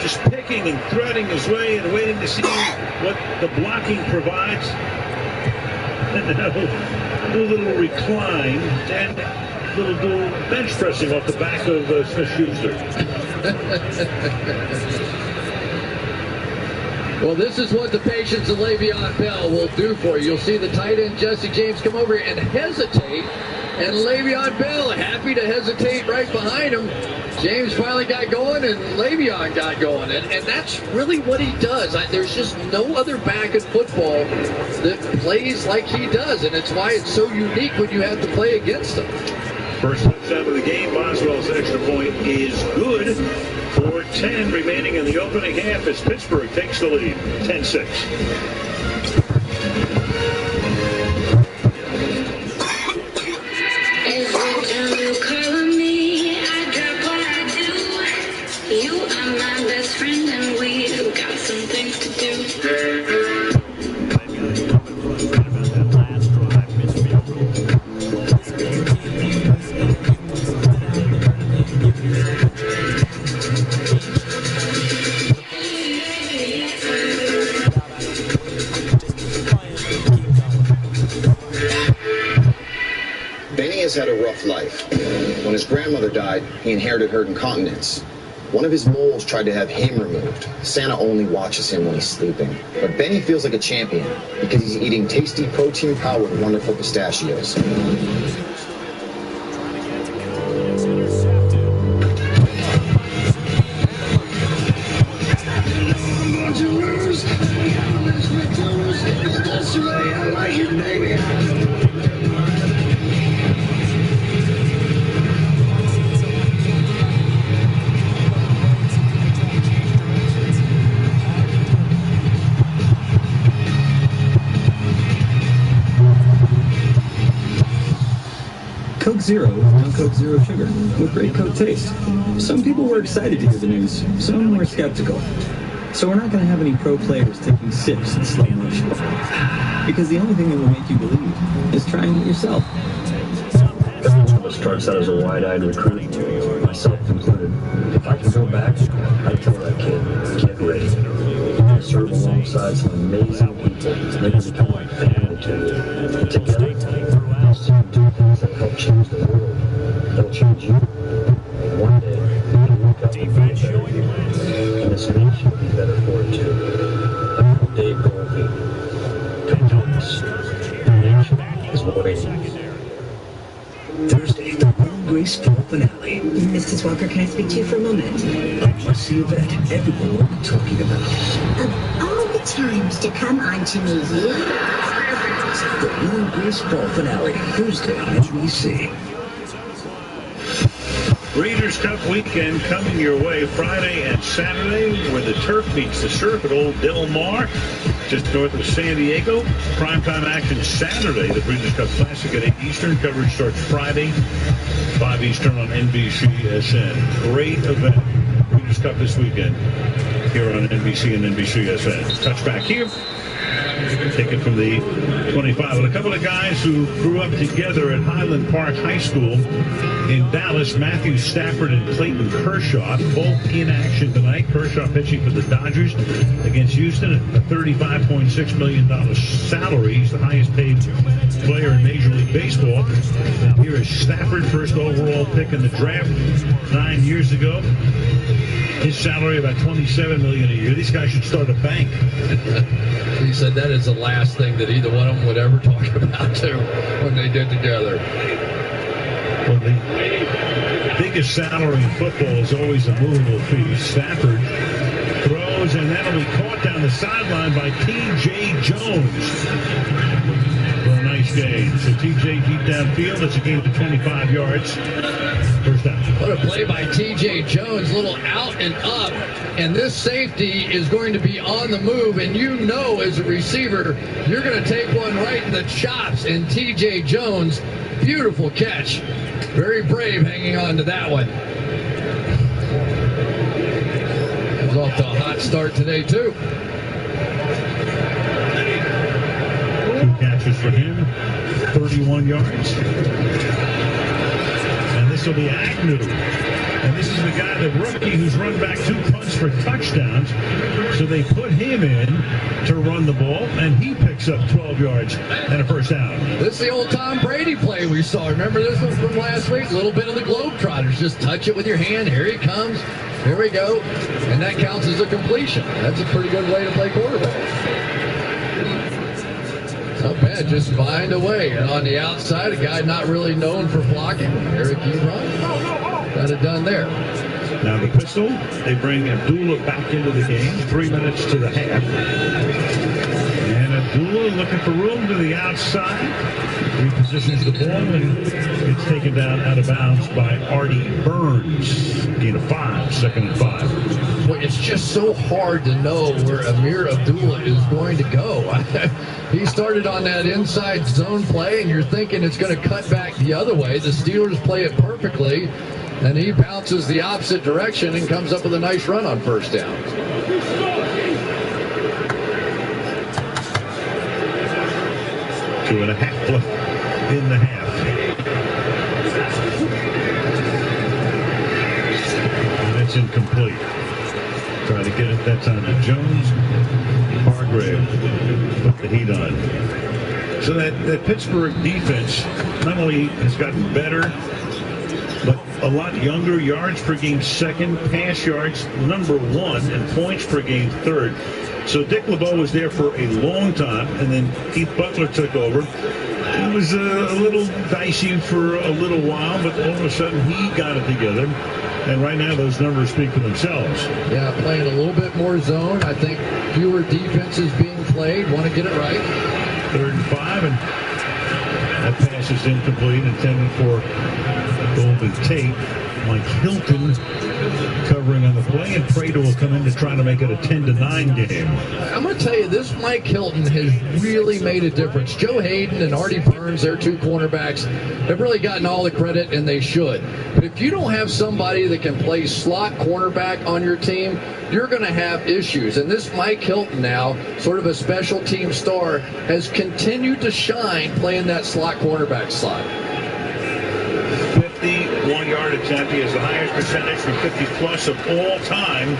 just picking and threading his way and waiting to see what the blocking provides. And now a little recline and a little bench pressing off the back of Smith-Schuster. Well, this is what the patience of Le'Veon Bell will do for you. You'll see the tight end Jesse James come over and hesitate, and Le'Veon Bell happy to hesitate right behind him. James finally got going, and Le'Veon got going, and that's really what he does. There's just no other back in football that plays like he does, and it's why it's so unique when you have to play against him. First touchdown of the game. Boswell's extra point is good. 4:10 remaining in the opening half as Pittsburgh takes the lead, 10-6. You are my best friend and we've got some things to do. Benny has had a rough life. When his grandmother died, he inherited her incontinence. One of his moles tried to have him removed. Santa only watches him when he's sleeping. But Benny feels like a champion because he's eating tasty, protein-powered, wonderful pistachios. Coke Zero is now Coke Zero Sugar, with great Coke taste. Some people were excited to hear the news, some were skeptical. So we're not going to have any pro players taking sips in slow motion. Because the only thing that will make you believe is trying it yourself. Every one of us starts out as a wide-eyed recruit, myself included. If I could go back, I'd tell that kid, get ready. You're going to serve alongside some amazing people. They're going to become like family to you. And together, we'll soon do things that help change the world. They'll change you. And one day, you'll wake up and be a better human. And this nation will be better for it too. Like Dave Goldie. Come join us. The nation is waiting. Thursday, the Will and Grace fall finale. Mrs. Walker, can I speak to you for a moment? A must-see event everyone will be talking about. Of all the times to come on to me here. The Will and Grace fall finale, Thursday on NBC. Breeders' Cup weekend coming your way Friday and Saturday, where the turf meets the surf at Old Del Mar, just north of San Diego. Primetime action Saturday, the Breeders' Cup Classic at 8 Eastern. Coverage starts Friday, 5 Eastern on NBCSN. Great event. Breeders' Cup this weekend here on NBC and NBCSN. Touchback here. take it from the 25. And a couple of guys who grew up together at Highland Park High School in Dallas, Matthew Stafford and Clayton Kershaw, both in action tonight. Kershaw pitching for the Dodgers against Houston at a $35.6 million salary. He's the highest paid player in Major League Baseball. Now here is Stafford, first overall pick in the draft 9 years ago. His salary about $27 million a year. These guys should start a bank. He said that is the last thing that either one of them would ever talk about too when they did together. Well, the biggest salary in football is always a movable fee. Stafford throws, and that'll be caught down the sideline by T.J. Jones for a nice gain. So T.J. deep downfield. It's a gain to 25 yards. First down. What a play by T.J. Jones, little out and up, and this safety is going to be on the move, and you know as a receiver, you're going to take one right in the chops, and T.J. Jones, beautiful catch. Very brave hanging on to that one. It was off to a hot start today, too. 2 catches for him, 31 yards. This will be Agnew. And this is the guy, the rookie, who's run back 2 punts for touchdowns. So they put him in to run the ball, and he picks up 12 yards and a first down. This is the old Tom Brady play we saw. Remember this one from last week? A little bit of the Globetrotters. Just touch it with your hand. Here he comes. Here we go. And that counts as a completion. That's a pretty good way to play quarterback. Not bad, just find a way. And on the outside, a guy not really known for blocking. Eric Ebron got it done there. Now the pistol, they bring Abdullah back into the game. 3 minutes to the half. And Abdullah looking for room to the outside. Repositions the ball, and it's taken down out of bounds by Artie Burns. Gain of 5, 2nd and 5. Well, it's just so hard to know where Amir Abdullah is going to go. He started on that inside zone play, and you're thinking it's going to cut back the other way. The Steelers play it perfectly, and he bounces the opposite direction and comes up with a nice run on first down. 2.5 left in the half. And it's incomplete. Trying to get it that time to Jones. Hargrave put the heat on. So that Pittsburgh defense not only has gotten better, but a lot younger. Yards per game 2nd, pass yards number 1, and points per game 3rd. So Dick LeBeau was there for a long time, and then Keith Butler took over. It was a little dicey for a little while, but all of a sudden he got it together. And right now those numbers speak for themselves. Yeah, playing a little bit more zone. I think fewer defenses being played. Want to get it right. 3rd and 5, and that pass is incomplete, intended for Golden Tate. Mike Hilton covering on the play, and Prater will come in to try to make it a 10-9 game. I'm going to tell you, this Mike Hilton has really made a difference. Joe Hayden and Artie Burns, their 2 cornerbacks, have really gotten all the credit, and they should. But if you don't have somebody that can play slot cornerback on your team, you're going to have issues. And this Mike Hilton now, sort of a special team star, has continued to shine playing that slot cornerback slot. 51-yard attempt. He has the highest percentage from 50-plus of all time.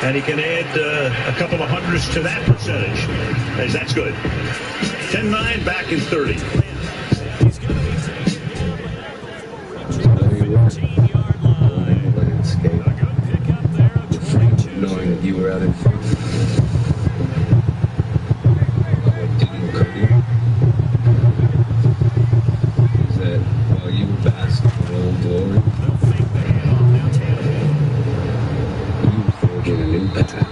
And he can add a couple of hundreds to that percentage, as that's good. 10-9, back in 30. Knowing that you were out in front. Is that while you were basking in old glory, you were forging a new path.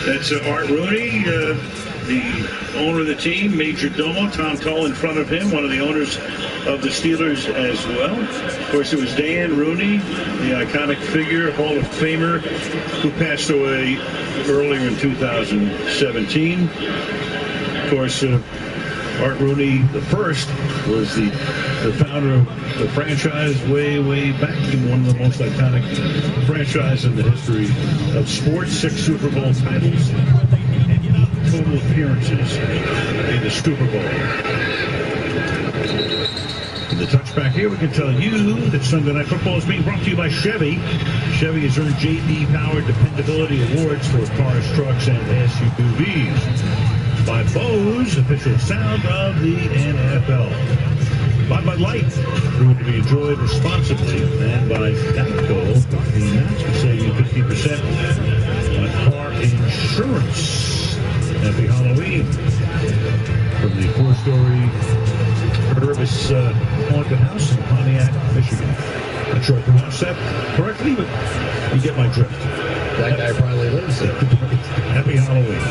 That's Art Rooney, the owner of the team, Major Domo. Tom Tull in front of him, one of the owners of the Steelers as well. Of course, it was Dan Rooney, the iconic figure, Hall of Famer, who passed away earlier in 2017. Of course, Art Rooney, the first, was the founder of the franchise way back in one of the most iconic franchises in the history of sports. 6 Super Bowl titles and 8 total appearances in the Super Bowl. In the touchback here, we can tell you that Sunday Night Football is being brought to you by Chevy. Chevy has earned J.D. Power Dependability Awards for cars, trucks, and SUVs. By Bose, official sound of the NFL. By Bud Light, proven to be enjoyed responsibly. And by Geico, the announcement saving 50% on car insurance. Happy Halloween. From the 4-story Purvis haunted house in Pontiac, Michigan. Not sure I pronounced that correctly, but you get my drift. That guy probably lives there. Happy Halloween.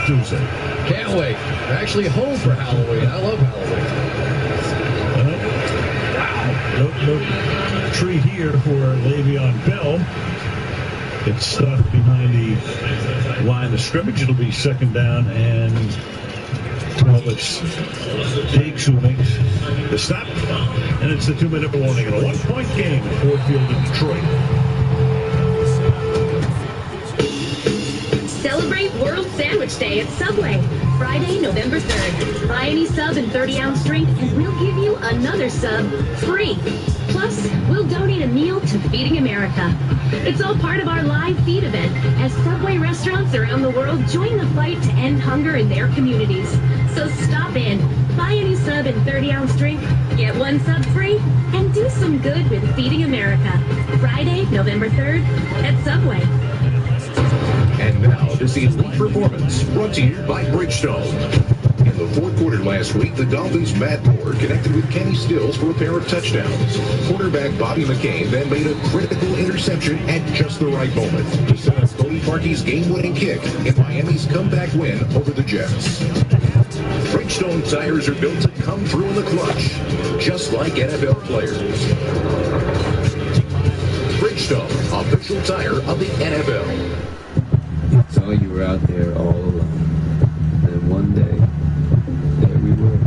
Tuesday. Can't wait. I'm actually home for Halloween. I love Halloween. Wow. No tree here for Le'Veon Bell. It's stuck behind the line of scrimmage. It'll be second down and well, it's Diggs who makes the stop, and it's a 2-minute warning and a 1-point game at Ford Field in Detroit. Celebrate World Sandwich Day at Subway, Friday, November 3rd. Buy any sub and 30-ounce drink, and we'll give you another sub free. Plus, we'll donate a meal to Feeding America. It's all part of our live feed event as Subway restaurants around the world join the fight to end hunger in their communities. So stop in, buy any sub and 30-ounce drink, get 1 sub free, and do some good with Feeding America. Friday, November 3rd at Subway. And now to see elite performance, brought to you by Bridgestone. In the 4th quarter last week, the Dolphins' Matt Moore connected with Kenny Stills for a pair of touchdowns. Quarterback Bobby McCain then made a critical interception at just the right moment to set up Cody Parkey's game-winning kick in Miami's comeback win over the Jets. Bridgestone tires are built to come through in the clutch, just like NFL players. Bridgestone, official tire of the NFL. So you were out there all alone. And one day, there we were.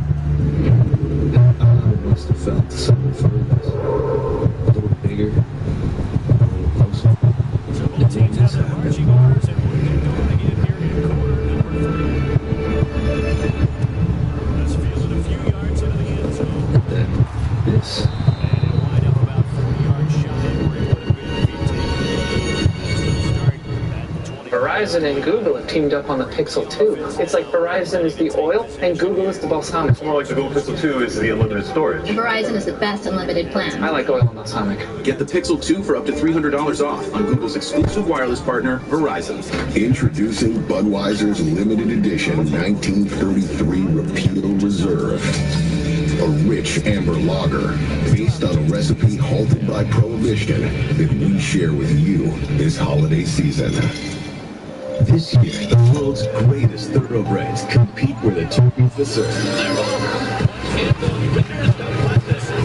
I must have felt something further. A little bigger, a little closer. And then this happened. And then this. Verizon and Google have teamed up on the Pixel 2. It's like Verizon is the oil and Google is the balsamic. It's more like the Google Pixel 2 is the unlimited storage. Verizon is the best unlimited plan. I like oil and balsamic. Get the Pixel 2 for up to $300 off on Google's exclusive wireless partner, Verizon. Introducing Budweiser's limited edition 1933 Repeal Reserve. A rich amber lager based on a recipe halted by Prohibition that we share with you this holiday season. This year, the world's greatest thoroughbreds compete where the turkeys deserve.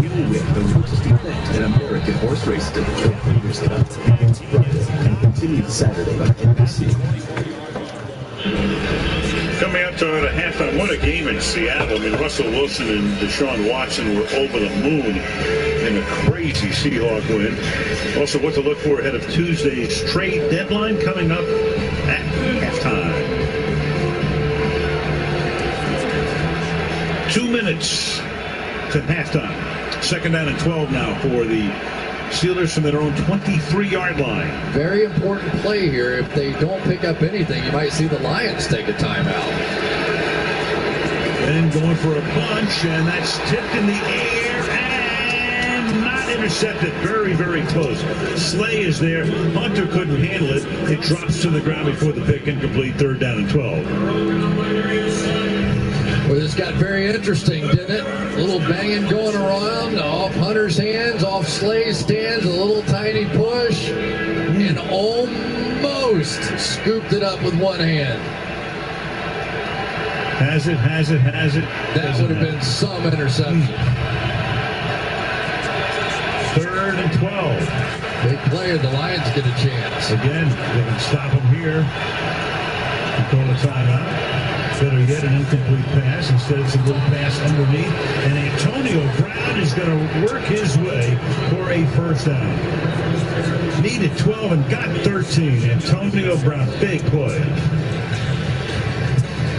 You'll win the richest event in American horse racing. The Breeders' Cup begins Friday and continues Saturday on NBC. Coming up to the halftime, what a game in Seattle. I mean, Russell Wilson and Deshaun Watson were over the moon in a crazy Seahawk win. Also, what to look for ahead of Tuesday's trade deadline coming up at halftime. 2 minutes to halftime. Second down and 12 now for the Steelers from their own 23-yard line. Very important play here. If they don't pick up anything, you might see the Lions take a timeout. And going for a punch, and that's tipped in the air and not intercepted. Very, very close. Slay is there. Hunter couldn't handle it. It drops to the ground before the pick, incomplete. 3rd down and 12. Well, this got very interesting, didn't it? A little banging going around, off Hunter's hands, off Slay's stands, a little tiny push, and almost scooped it up with one hand. Has it. That would have been some interception. 3rd and 12. Big play, the Lions get a chance. Again, they can stop them here. Call a timeout. Better yet, an incomplete pass. Instead, it's a little pass underneath. And Antonio Brown is going to work his way for a first down. Needed 12 and got 13. Antonio Brown, big play.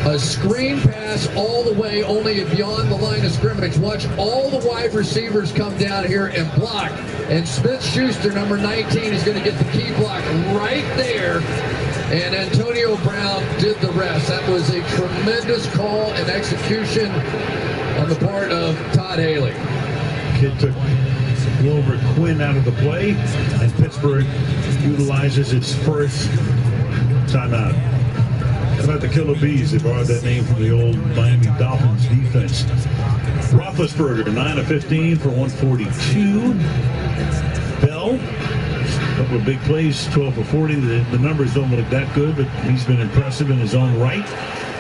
A screen pass all the way, only beyond the line of scrimmage. Watch all the wide receivers come down here and block. And Smith-Schuster, number 19, is going to get the key block right there. And Antonio Brown did the rest. That was a tremendous call and execution on the part of Todd Haley. Kid took Glover Quinn out of the play, and Pittsburgh utilizes its first timeout. How about the Killer Bees? They borrowed that name from the old Miami Dolphins defense. Roethlisberger, 9 of 15 for 142. Bell, a couple of big plays, 12 for 40. The numbers don't look that good, but he's been impressive in his own right.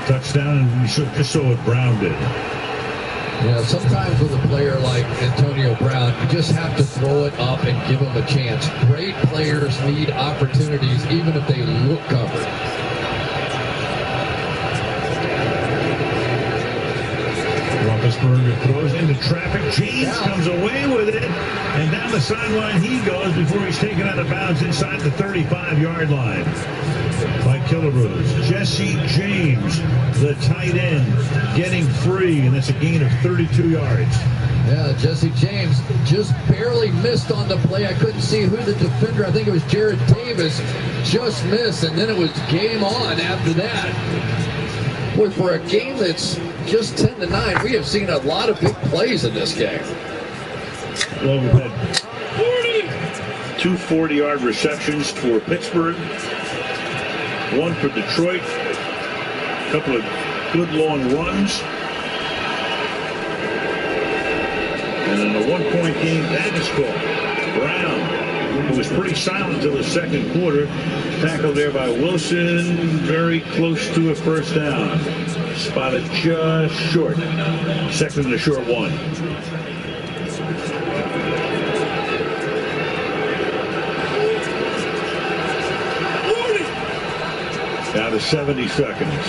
Touchdown, and we just saw what Brown did. Yeah, sometimes with a player like Antonio Brown, you just have to throw it up and give him a chance. Great players need opportunities, even if they look covered. Roethlisberger throws into traffic. James comes away with it, and down the sideline he goes before he's taken out of bounds inside the 35-yard line by Killeroos. Jesse James, the tight end, getting free, and that's a gain of 32 yards. Yeah, Jesse James just barely missed on the play. I couldn't see who the defender, I think it was Jared Davis, just missed, and then it was game on after that. Boy, for a game that's just 10-9, we have seen a lot of big plays in this game. Well, we've had 2 40-yard receptions for Pittsburgh, 1 for Detroit, a couple of good long runs. And in a one-point game, that is called. Brown, who was pretty silent until the second quarter, tackled there by Wilson, very close to a first down. Spotted just short. Second and a short one. Down to 70 seconds.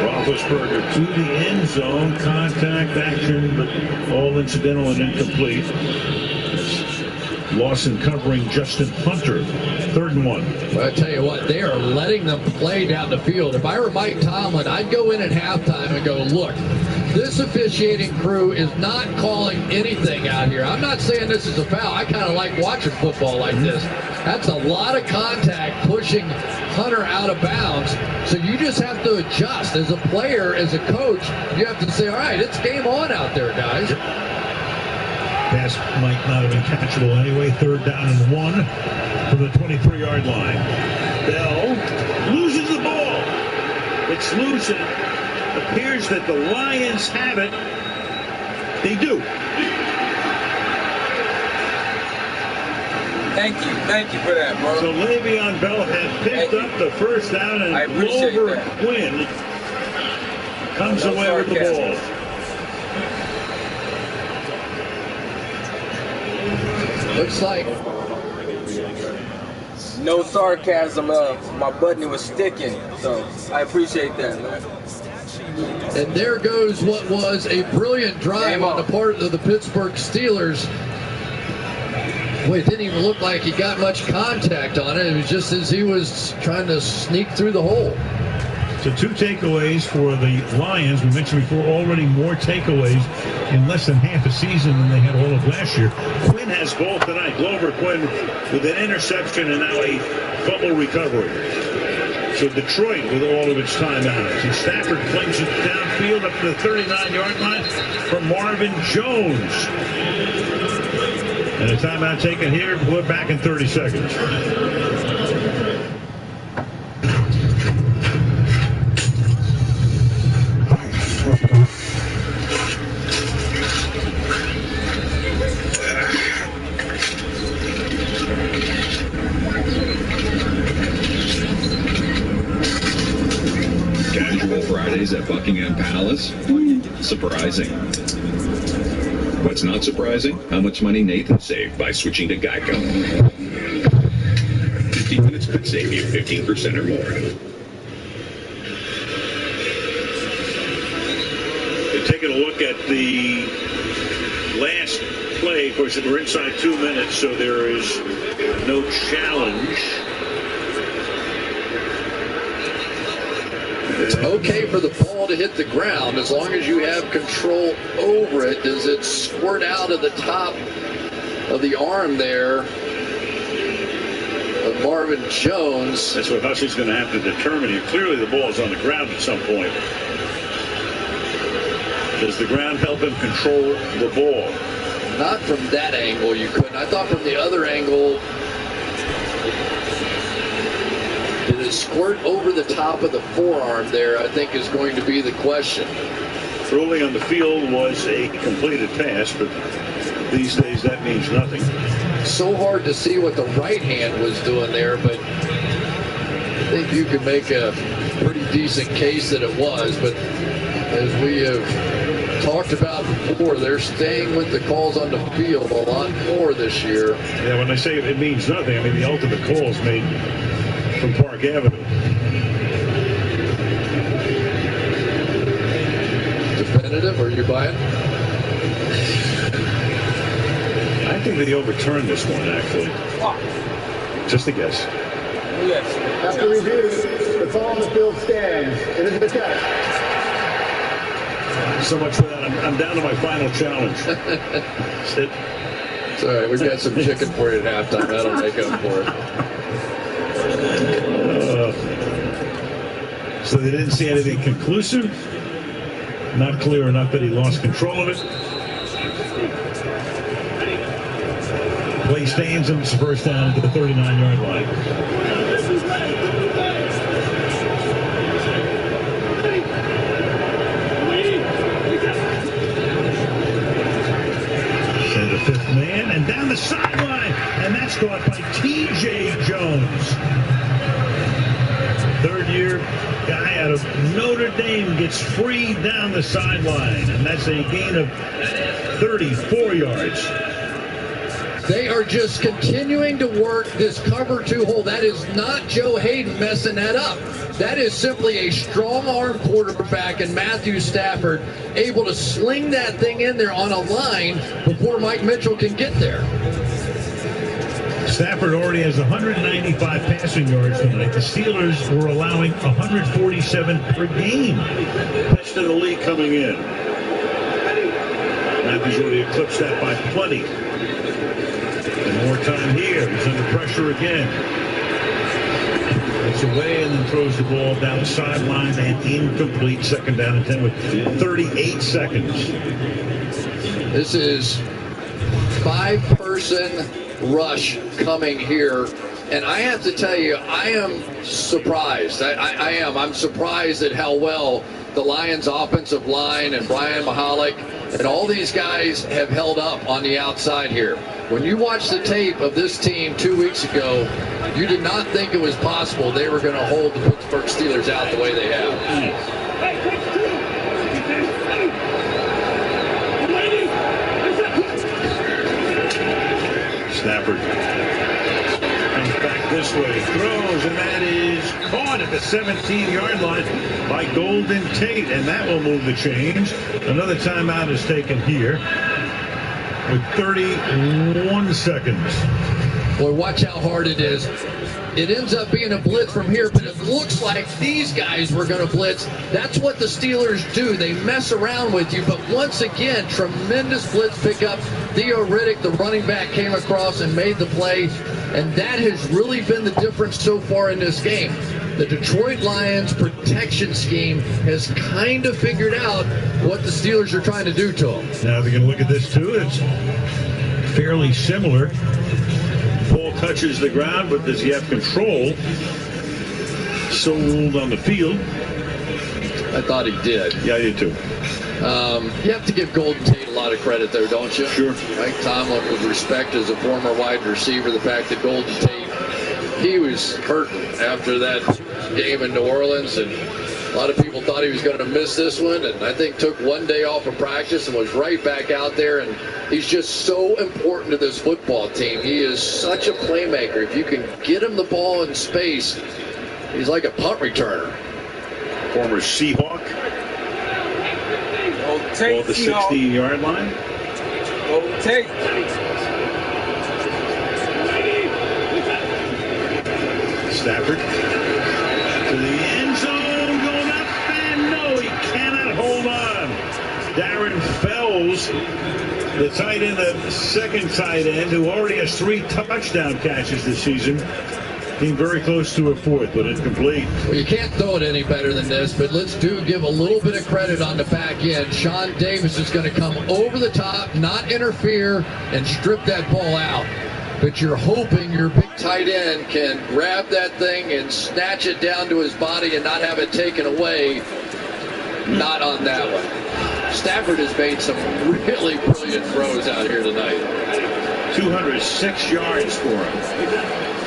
Roethlisberger to the end zone. Contact action, but all incidental and incomplete. Lawson covering Justin Hunter. 3rd and 1. Well, I tell you what, they are letting them play down the field. If I were Mike Tomlin, I'd go in at halftime and go, look, this officiating crew is not calling anything out here. I'm not saying this is a foul. I kind of like watching football like this. That's a lot of contact pushing Hunter out of bounds. So you just have to adjust. As a player, as a coach, you have to say, all right, it's game on out there, guys. Pass might not have been catchable anyway. 3rd down and 1 from the 23-yard line. Bell loses the ball. It's loose. It appears that the Lions have it. They do. Thank you for that, bro. So Le'Veon Bell had picked up the first down, and Glover Quinn comes away with the ball. Looks like no sarcasm. My button was sticking, so I appreciate that, man. And there goes what was a brilliant drive on the part of the Pittsburgh Steelers. Boy, it didn't even look like he got much contact on it. It was just as he was trying to sneak through the hole. So 2 takeaways for the Lions. We mentioned before, already more takeaways in less than half a season than they had all of last year. Quinn has both tonight. Glover Quinn with an interception and now a fumble recovery. So Detroit with all of its timeouts. And Stafford flings it downfield up to the 39-yard line from Marvin Jones. And a timeout taken here. We're back in 30 seconds. Casual Fridays at Buckingham Palace? Surprising. What's not surprising? How much money Nathan saved by switching to Geico. 15 minutes could save you 15% or more. Taking a look at the last play. Of course, we're inside 2 minutes, so there is no challenge. It's okay for the ball to hit the ground as long as you have control over it. Does it squirt out of the top of the arm there of Marvin Jones? That's what Hussey's going to have to determine here. Clearly the ball is on the ground at some point. Does the ground help him control the ball? Not from that angle you couldn't. I thought from the other angle, did it squirt over the top of the forearm there, I think is going to be the question. Ruling on the field was a completed pass, but these days that means nothing. So hard to see what the right hand was doing there, but I think you could make a pretty decent case that it was. But as we have talked about before, they're staying with the calls on the field a lot more this year. Yeah, when I say it means nothing, I mean the ultimate call is made from Park Avenue. Definitive, or you buy it? I think they overturned this one, actually. Just a guess. Yes. After review, the ball on the field stands. It is the catch. So much for that. I'm down to my final challenge. Sit. It's all right. We've got some chicken for you at halftime. That'll make up for it. So they didn't see anything conclusive. Not clear enough that he lost control of it. Play stands and it's the first down to the 39-yard line. Send the fifth man and down the sideline, and that's caught by T.J. Jones. Third-year guy out of Notre Dame gets free down the sideline, and that's a gain of 34 yards. They are just continuing to work this cover two hole. That is not Joe Hayden messing that up. That is simply a strong arm quarterback and Matthew Stafford able to sling that thing in there on a line before Mike Mitchell can get there. Stafford already has 195 passing yards tonight. The Steelers were allowing 147 per game. Best in the league coming in. Matthews already eclipsed that by plenty. And more time here. He's under pressure again. It's away and then throws the ball down the sideline and incomplete. Second down and 10 with 38 seconds. This is 5-person rush coming here. And I have to tell you, I am surprised. I am. I'm surprised at how well the Lions offensive line and Brian Mahalik and all these guys have held up on the outside here. When you watch the tape of this team 2 weeks ago, you did not think it was possible they were going to hold the Pittsburgh Steelers out the way they have. Stafford comes back this way, throws, and that is caught at the 17-yard line by Golden Tate, and that will move the change. Another timeout is taken here with 31 seconds. Boy, watch how hard it is. It ends up being a blitz from here, but it looks like these guys were going to blitz. That's what the Steelers do. They mess around with you, but once again, tremendous blitz pickup. Theo Riddick, the running back, came across and made the play, and that has really been the difference so far in this game. The Detroit Lions protection scheme has kind of figured out what the Steelers are trying to do to them. Now they're going to look at this too. It's fairly similar. Ball touches the ground, but does he have control? So ruled on the field. I thought he did. Yeah, I did too. You have to give Golden Tate a lot of credit there, don't you? Sure. Mike Tomlin would respect as a former wide receiver the fact that Golden Tate, he was hurting after that game in New Orleans, and A lot of people thought he was going to miss this one, and I think took one day off of practice and was right back out there. And he's just so important to this football team. He is such a playmaker. If you can get him the ball in space, he's like a punt returner. Former Seahawk. Ball at the 60-yard line. Stafford to the end zone, going up, and no, he cannot hold on. Darren Fells, the tight end, the second tight end, who already has 3 touchdown catches this season, came very close to a 4th, but incomplete. Well, you can't throw it any better than this, but let's give a little bit of credit on the back end. Sean Davis is going to come over the top, not interfere, and strip that ball out. But you're hoping your big tight end can grab that thing and snatch it down to his body and not have it taken away. Not on that one. Stafford has made some really brilliant throws out here tonight. 206 yards for him.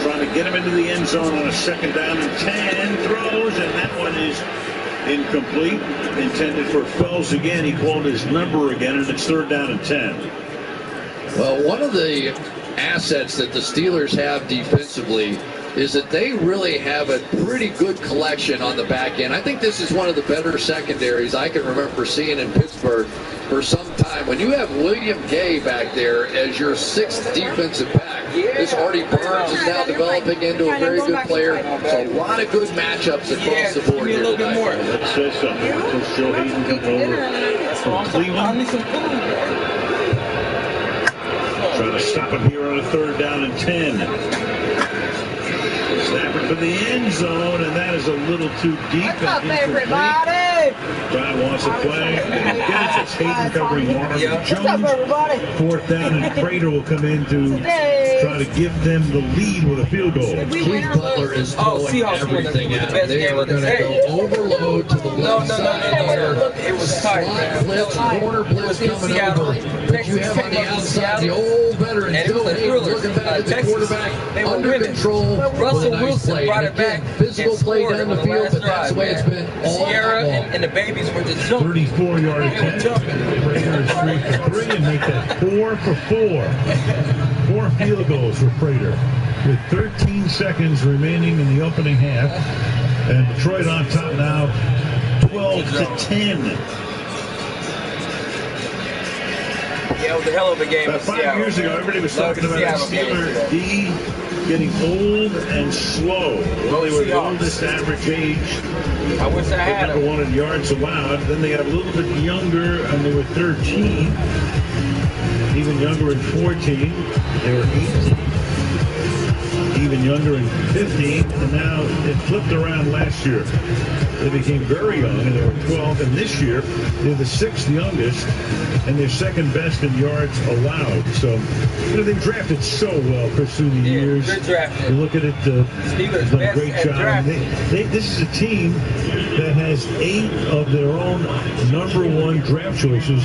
Trying to get him into the end zone on a 2nd down and 10. Throws, and that one is incomplete. Intended for Fells again. He called his number again, and it's 3rd down and 10. Well, one of the assets that the Steelers have defensively is that they really have a pretty good collection on the back end. I think this is one of the better secondaries I can remember seeing in Pittsburgh for some time. When you have William Gay back there as your 6th defensive back, this Artie Burns is now developing into a very good player. So a lot of good matchups across the board here tonight. That says something. So Joe Hayden comes over from Cleveland. Trying to stop him here on a 3rd down and 10. Stafford for the end zone, and that is a little too deep. What's up, everybody? Brian wants to play. It's Hayden covering Marvin Jones. What's up, everybody? 4th down, and Prater will come in to try to give them the lead with a field goal. Keith Butler is throwing everything at them. They are going to go overload to the left side. It was tight. Slot blitz, corner blitz coming over. But you have on the outside the old veteran Joe Hayden looking back at the quarterback under control. Russell Wilson brought it back. Physical play down the field, but that's the way it's been all Sierra and the babies were just jumping. 34-yard attempt. Prater is 3 for 3 and make that 4 for 4. 4 field goals for Prater with 13 seconds remaining in the opening half. And Detroit on top now, 12-10. Yeah, it was a hell of a game. About 5 years ago, everybody was talking about the Steeler D getting old and slow. Well, they were the oldest average age. I wish I had them. Number 1 in yards allowed. Then they got a little bit younger, and they were 13. Even younger in 14. They were 18. Even younger in 15. And now it flipped around last year. They became very young, and they were 12. And this year, they're the 6th youngest, and they're 2nd best in yards allowed. So, they've drafted so well, Chris, through the years. Good drafting. You look at it, they've done a great job. This is a team that has 8 of their own number 1 draft choices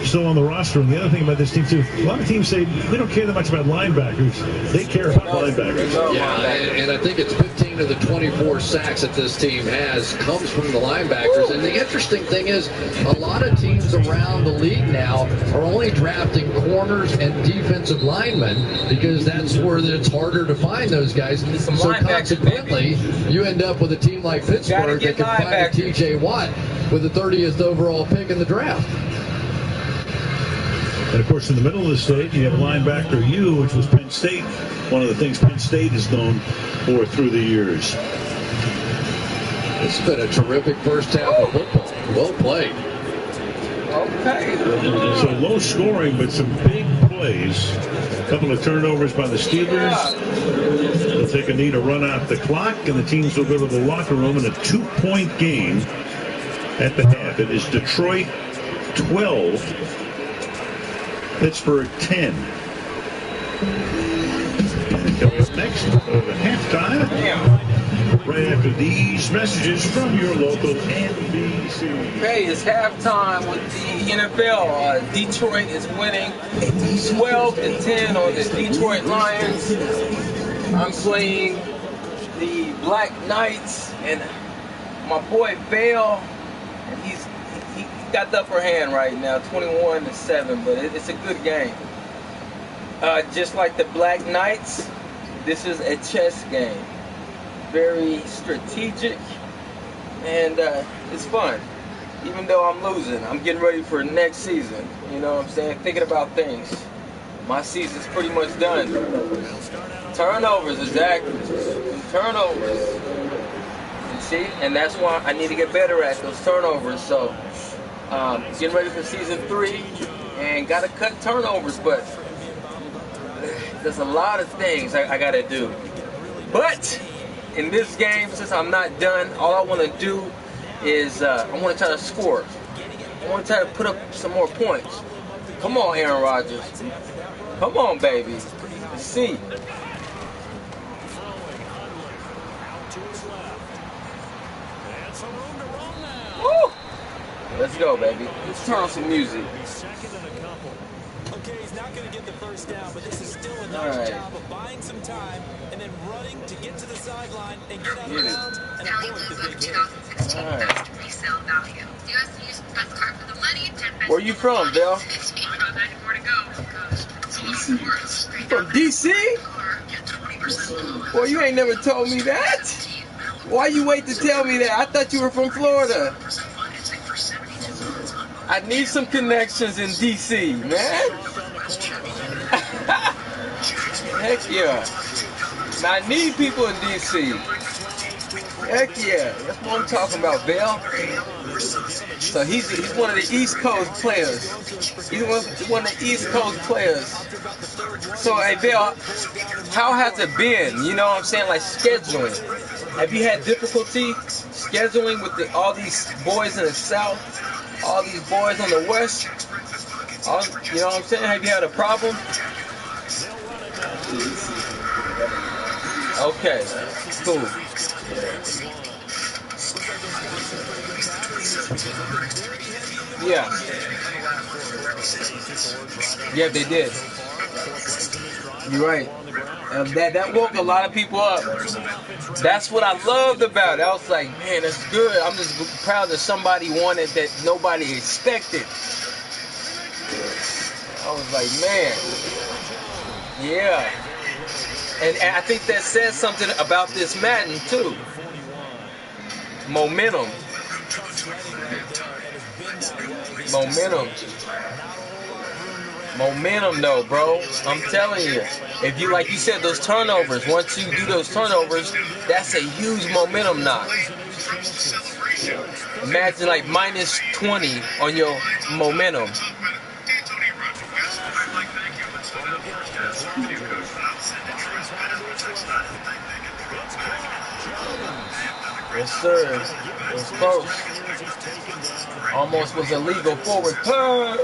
still on the roster. And the other thing about this team, too, a lot of teams say we don't care that much about linebackers. They care about linebackers. Yeah, and I think it's 15 of the 24 sacks that this team has comes from the linebackers. And the interesting thing is a lot of teams around the league now are only drafting corners and defensive linemen because that's where it's harder to find those guys. So consequently, you end up with a team like Pittsburgh that can find a TJ Watt with the 30th overall pick in the draft. And, of course, in the middle of the state, you have linebacker U, which was Penn State. One of the things Penn State is known for through the years. It's been a terrific first half of football. Well played. Okay. So low scoring, but some big plays. A couple of turnovers by the Steelers. They'll take a knee to run out the clock, and the teams will go to the locker room in a 2-point game at the half. It is Detroit 12. Pittsburgh 10. And coming up next, over halftime, right after these messages from your local NBC. Okay, it's halftime with the NFL. Detroit is winning 12-10 on the Detroit Lions. I'm playing the BlackNights, and my boy Vel, he got the upper hand right now, 21-7, but it's a good game. Just like the BlackNights, this is a chess game. Very strategic, and it's fun. Even though I'm losing, I'm getting ready for next season. You know what I'm saying? Thinking about things. My season's pretty much done. Turnovers, exactly. Turnovers. You see? And that's why I need to get better at those turnovers. So, getting ready for season 3, and gotta cut turnovers, but there's a lot of things I gotta do. But in this game, since I'm not done, all I want to do is I want to try to score. I want to try to put up some more points. Come on, Aaron Rodgers. Come on, baby. Let's see. Woo! Let's go, baby. Let's turn on some music. Okay, he's not going to get the first down, but this is still a nice job of buying some time and then running to get to the sideline and get out of bounds and avoid the big hit. Right. Resale value. You guys can use best card for the money. Where you from, Vel? From DC? Boy, you ain't never told me that. Why you wait to tell me that? I thought you were from Florida. I need some connections in DC, man. Heck yeah. I need people in DC. Heck yeah. That's what I'm talking about, Vel. So he's one of the East Coast players. He's one of the East Coast players. So, hey, Vel, how has it been? You know what I'm saying? Like scheduling. Have you had difficulty scheduling with all these boys in the South? All these boys on the West? You know what I'm saying? Have you had a problem? Okay, cool. Yeah. Yeah, they did. You're right. That woke a lot of people up. That's what I loved about it. I was like, man, that's good. I'm just proud that somebody won it that nobody expected. I was like, man. Yeah. And I think that says something about this Madden, too. Momentum. Momentum. Momentum, though, bro. I'm telling you. If you, like you said, those turnovers, once you do those turnovers, that's a huge momentum knock. Imagine like minus 20 on your momentum. Yes, sir. It was close. Almost was a legal forward pass.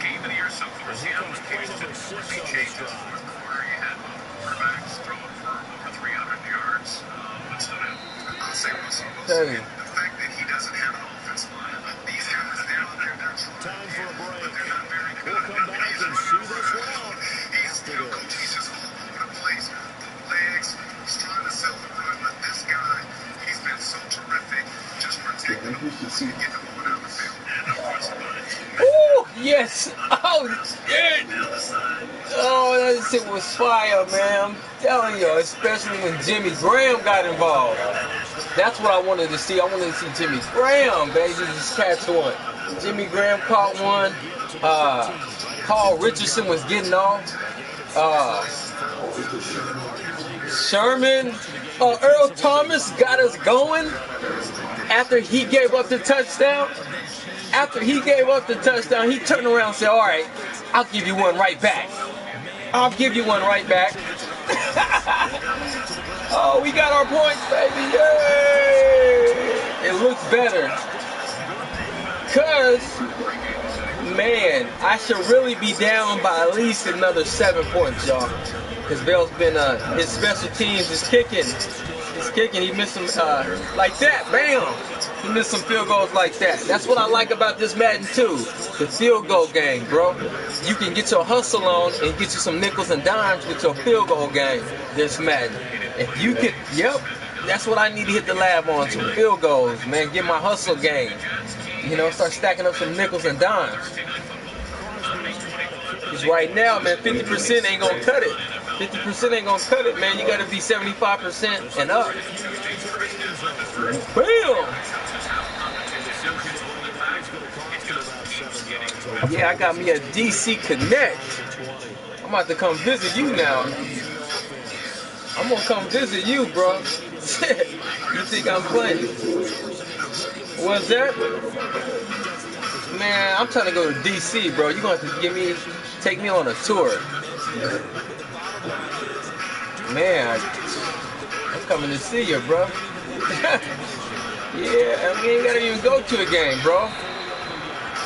Game of the year so far, Seattle was case to 14 changes. Where you had quarterbacks throwing for over 300 yards. But stood out. I'll say Russell Wilson, the fact that he doesn't have an offensive line. These guys, they're trying, but they're not very good. We'll come back and see this one out. He's just all over the place. Bootlegs. He's trying to sell the run, but this guy, he's been so terrific. Just protecting the balls and getting the ball down the field. Ooh, yes. Oh, shit. Oh, that shit was fire, man. I'm telling you, especially when Jimmy Graham got involved. That's what I wanted to see. I wanted to see Jimmy Graham, baby, just catch one. Jimmy Graham caught one. Carl Richardson was getting off. Sherman, Earl Thomas got us going after he gave up the touchdown. After he gave up the touchdown, he turned around and said, all right, I'll give you one right back. I'll give you one right back. Oh, we got our points, baby. Yay! It looks better. Because, man, I should really be down by at least another 7 points, y'all. Because Vel's been, his special teams is kicking. He's kicking. He missed some, like that. Bam! He missed some field goals like that. That's what I like about this Madden too. The field goal game, bro. You can get your hustle on and get you some nickels and dimes with your field goal game. This Madden. If you could, yep, that's what I need to hit the lab on. Some field goals, man. Get my hustle game. You know, start stacking up some nickels and dimes. Because right now, man, 50% ain't gonna cut it. 50% ain't gonna cut it, man. You gotta be 75% and up. Bam! Yeah, I got me a DC Connect. I'm about to come visit you now. I'm gonna come visit you, bro. You think I'm playing? What's that? Man, I'm trying to go to DC, bro. You're gonna have to take me on a tour. Man, I'm coming to see you, bro. Yeah, we ain't gotta even go to a game, bro.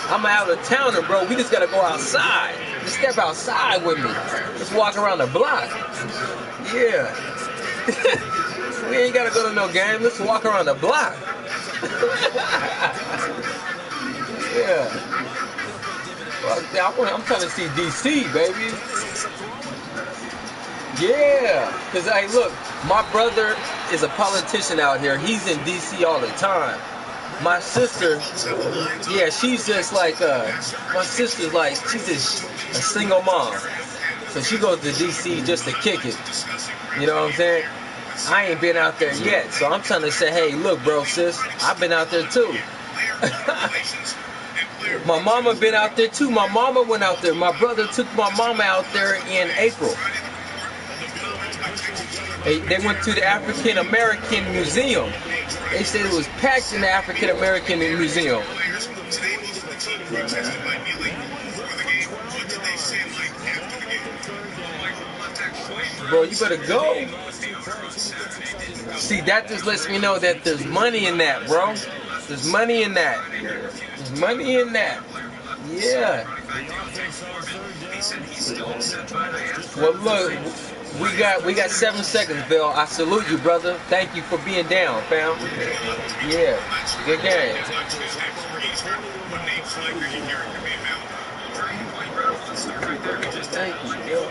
I'm out of towner, bro. We just gotta go outside. Just step outside with me. Just walk around the block. Yeah. We ain't gotta go to no game. Let's walk around the block. Yeah. Well, I'm trying to see DC, baby. Yeah. Because, hey, look, my brother is a politician out here. He's in DC all the time. My sister, yeah, she's just like, my sister's like, she's just a single mom. So she goes to DC just to kick it. You know what I'm saying? I ain't been out there yet. So I'm trying to say, hey, look, bro, sis, I've been out there too. My mama been out there too. My mama went out there. My brother took my mama out there in April. They went to the African American Museum. They said it was packed in the African American Museum. Bro, you better go. See, that just lets me know that there's money in that, bro. There's money in that. There's money in that. Yeah. Well, look. We got 7 seconds, Bill. I salute you, brother. Thank you for being down, fam. Yeah, good game. Thank you, Bill.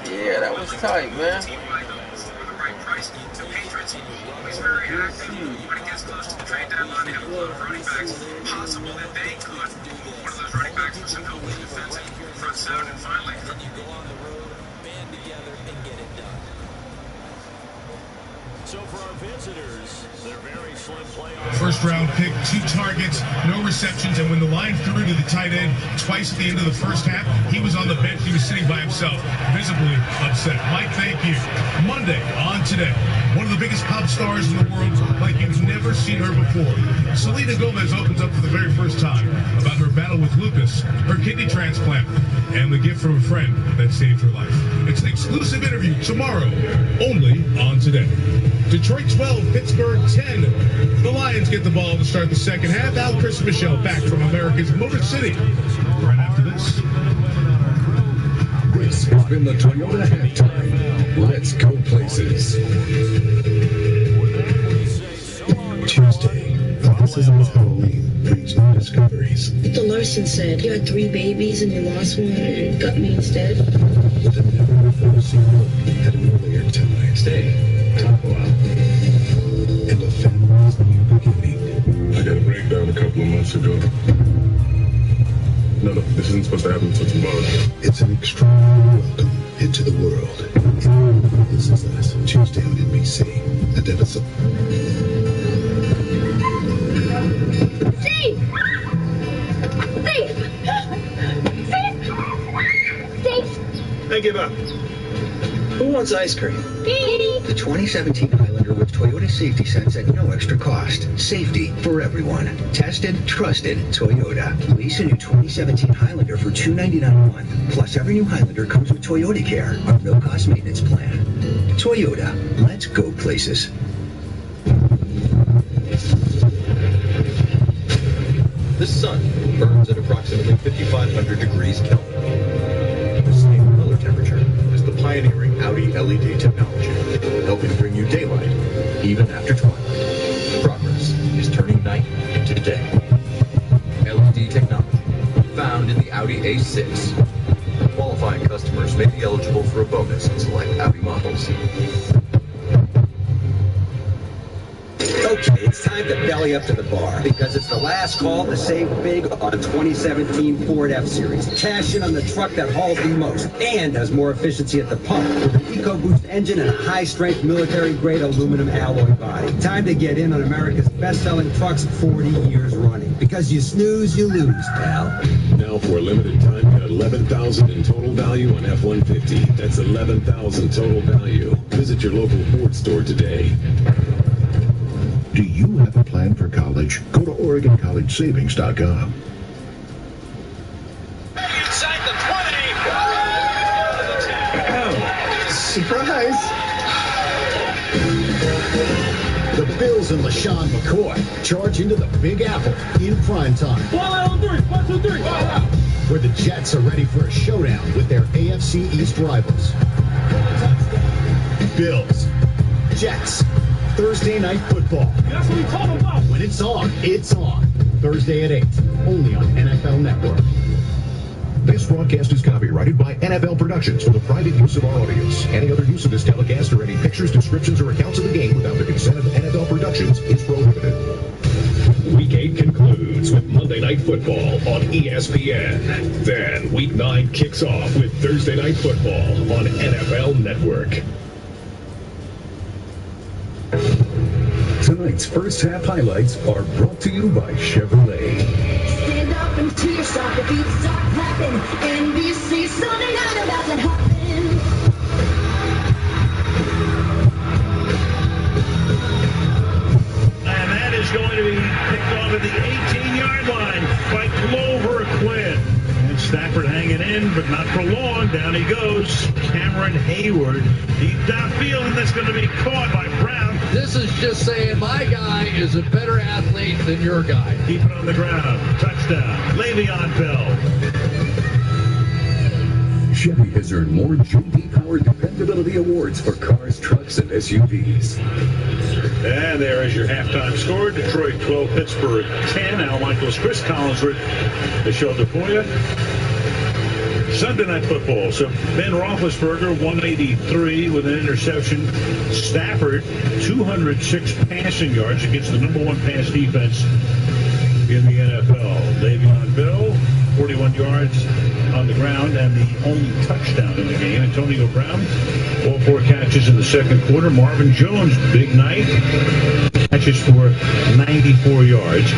Yeah, that was tight, man. He's very active when it gets close to the trade deadline. They have a lot of running backs. Possible that they could pull one of those running backs with some help with defensive front seven and finally. Then you go on the road, band together, and get it done. So for our visitors, they're very slim playoffs. First round pick, 2 targets, no receptions, and when the line threw to the tight end twice at the end of the first half, he was on the bench. He was sitting by himself, visibly upset. Mike, thank you. Monday on Today, one of the biggest pop stars in the world, like you've never seen her before. Selena Gomez opens up for the very first time about her battle with lupus, her kidney transplant, and the gift from a friend that saved her life. It's an exclusive interview tomorrow, only on Today. Detroit 12, Pittsburgh 10. The Lions get the ball to start the second half. Al, Chris, and Michelle back from America's Motor City. Right after this. This has been the Toyota Halftime. Let's go places. Tuesday, criticism of Halloween brings new discoveries. The Larson said you had 3 babies and you lost one and got me instead. With a never-before-seen look at an earlier time. Stay. Talk a while. And a family's new beginning. I got a breakdown a couple of months ago. No, this isn't supposed to happen until tomorrow. It's an extraordinary welcome into the world. This is Us, Tuesday on NBC. A episode. Steve! I give up. Who wants ice cream? The 2017 Highlander with Toyota Safety Sense at no extra cost. Safety for everyone. Tested, trusted, Toyota. Lease a new 2017 Highlander for $299 a month. Plus, every new Highlander comes with Toyota Care, our no-cost maintenance plan. Toyota. Let's go places. The sun burns at approximately 5,500 degrees Kelvin. The same color temperature as the pioneering Audi LED technology, helping bring you daylight even after twilight. A6. Qualifying customers may be eligible for a bonus in select Audi models. Okay, it's time to belly up to the bar because it's the last call to save big on 2017 Ford F-Series. Cash in on the truck that hauls the most and has more efficiency at the pump with an EcoBoost engine and a high-strength military-grade aluminum alloy body. Time to get in on America's best-selling trucks 40 years running because you snooze, you lose, pal. Now for a limited time, get $11,000 in total value on F-150. That's $11,000 total value. Visit your local Ford store today. Do you have a plan for college? Go to OregonCollegeSavings.com. Inside the 20. Surprise! The Bills and LaShawn McCoy charge into the Big Apple in prime time. 1, 2, 3. Where the Jets are ready for a showdown with their AFC East rivals. Bills, Jets, Thursday Night Football. That's what we talking about. When it's on, it's on. Thursday at 8, only on NFL Network. This broadcast is copyrighted by NFL Productions for the private use of our audience. Any other use of this telecast or any pictures, descriptions, or accounts of the game without the consent of NFL Productions is prohibited. Week 8 concludes with Monday Night Football on ESPN. Then Week 9 kicks off with Thursday Night Football on NFL Network. Tonight's first half highlights are brought to you by Chevrolet. Stand up and to yourself if you start clapping. NBC Sunday night about to happen. And that is going to be picked off at the 18-yard line by Glover Quinn. And Stafford hanging in, but not for long. Down he goes. Cameron Hayward deep downfield, and that's going to be caught by Brown. This is just saying my guy is a better athlete than your guy. Keep it on the ground. Touchdown. Le'Veon Bell. Chevy has earned more J.D. Power Dependability Awards for cars, trucks, and SUVs. And there is your halftime score. Detroit 12, Pittsburgh 10. Al Michaels, Chris Collinsworth, the show for you. Sunday Night Football. So Ben Roethlisberger, 183 with an interception. Stafford, 206 passing yards against the number 1 pass defense in the NFL. Le'Veon Bell, 41 yards on the ground and the only touchdown in the game. Antonio Brown, all 4 catches in the second quarter. Marvin Jones, big night. Catches for 94 yards.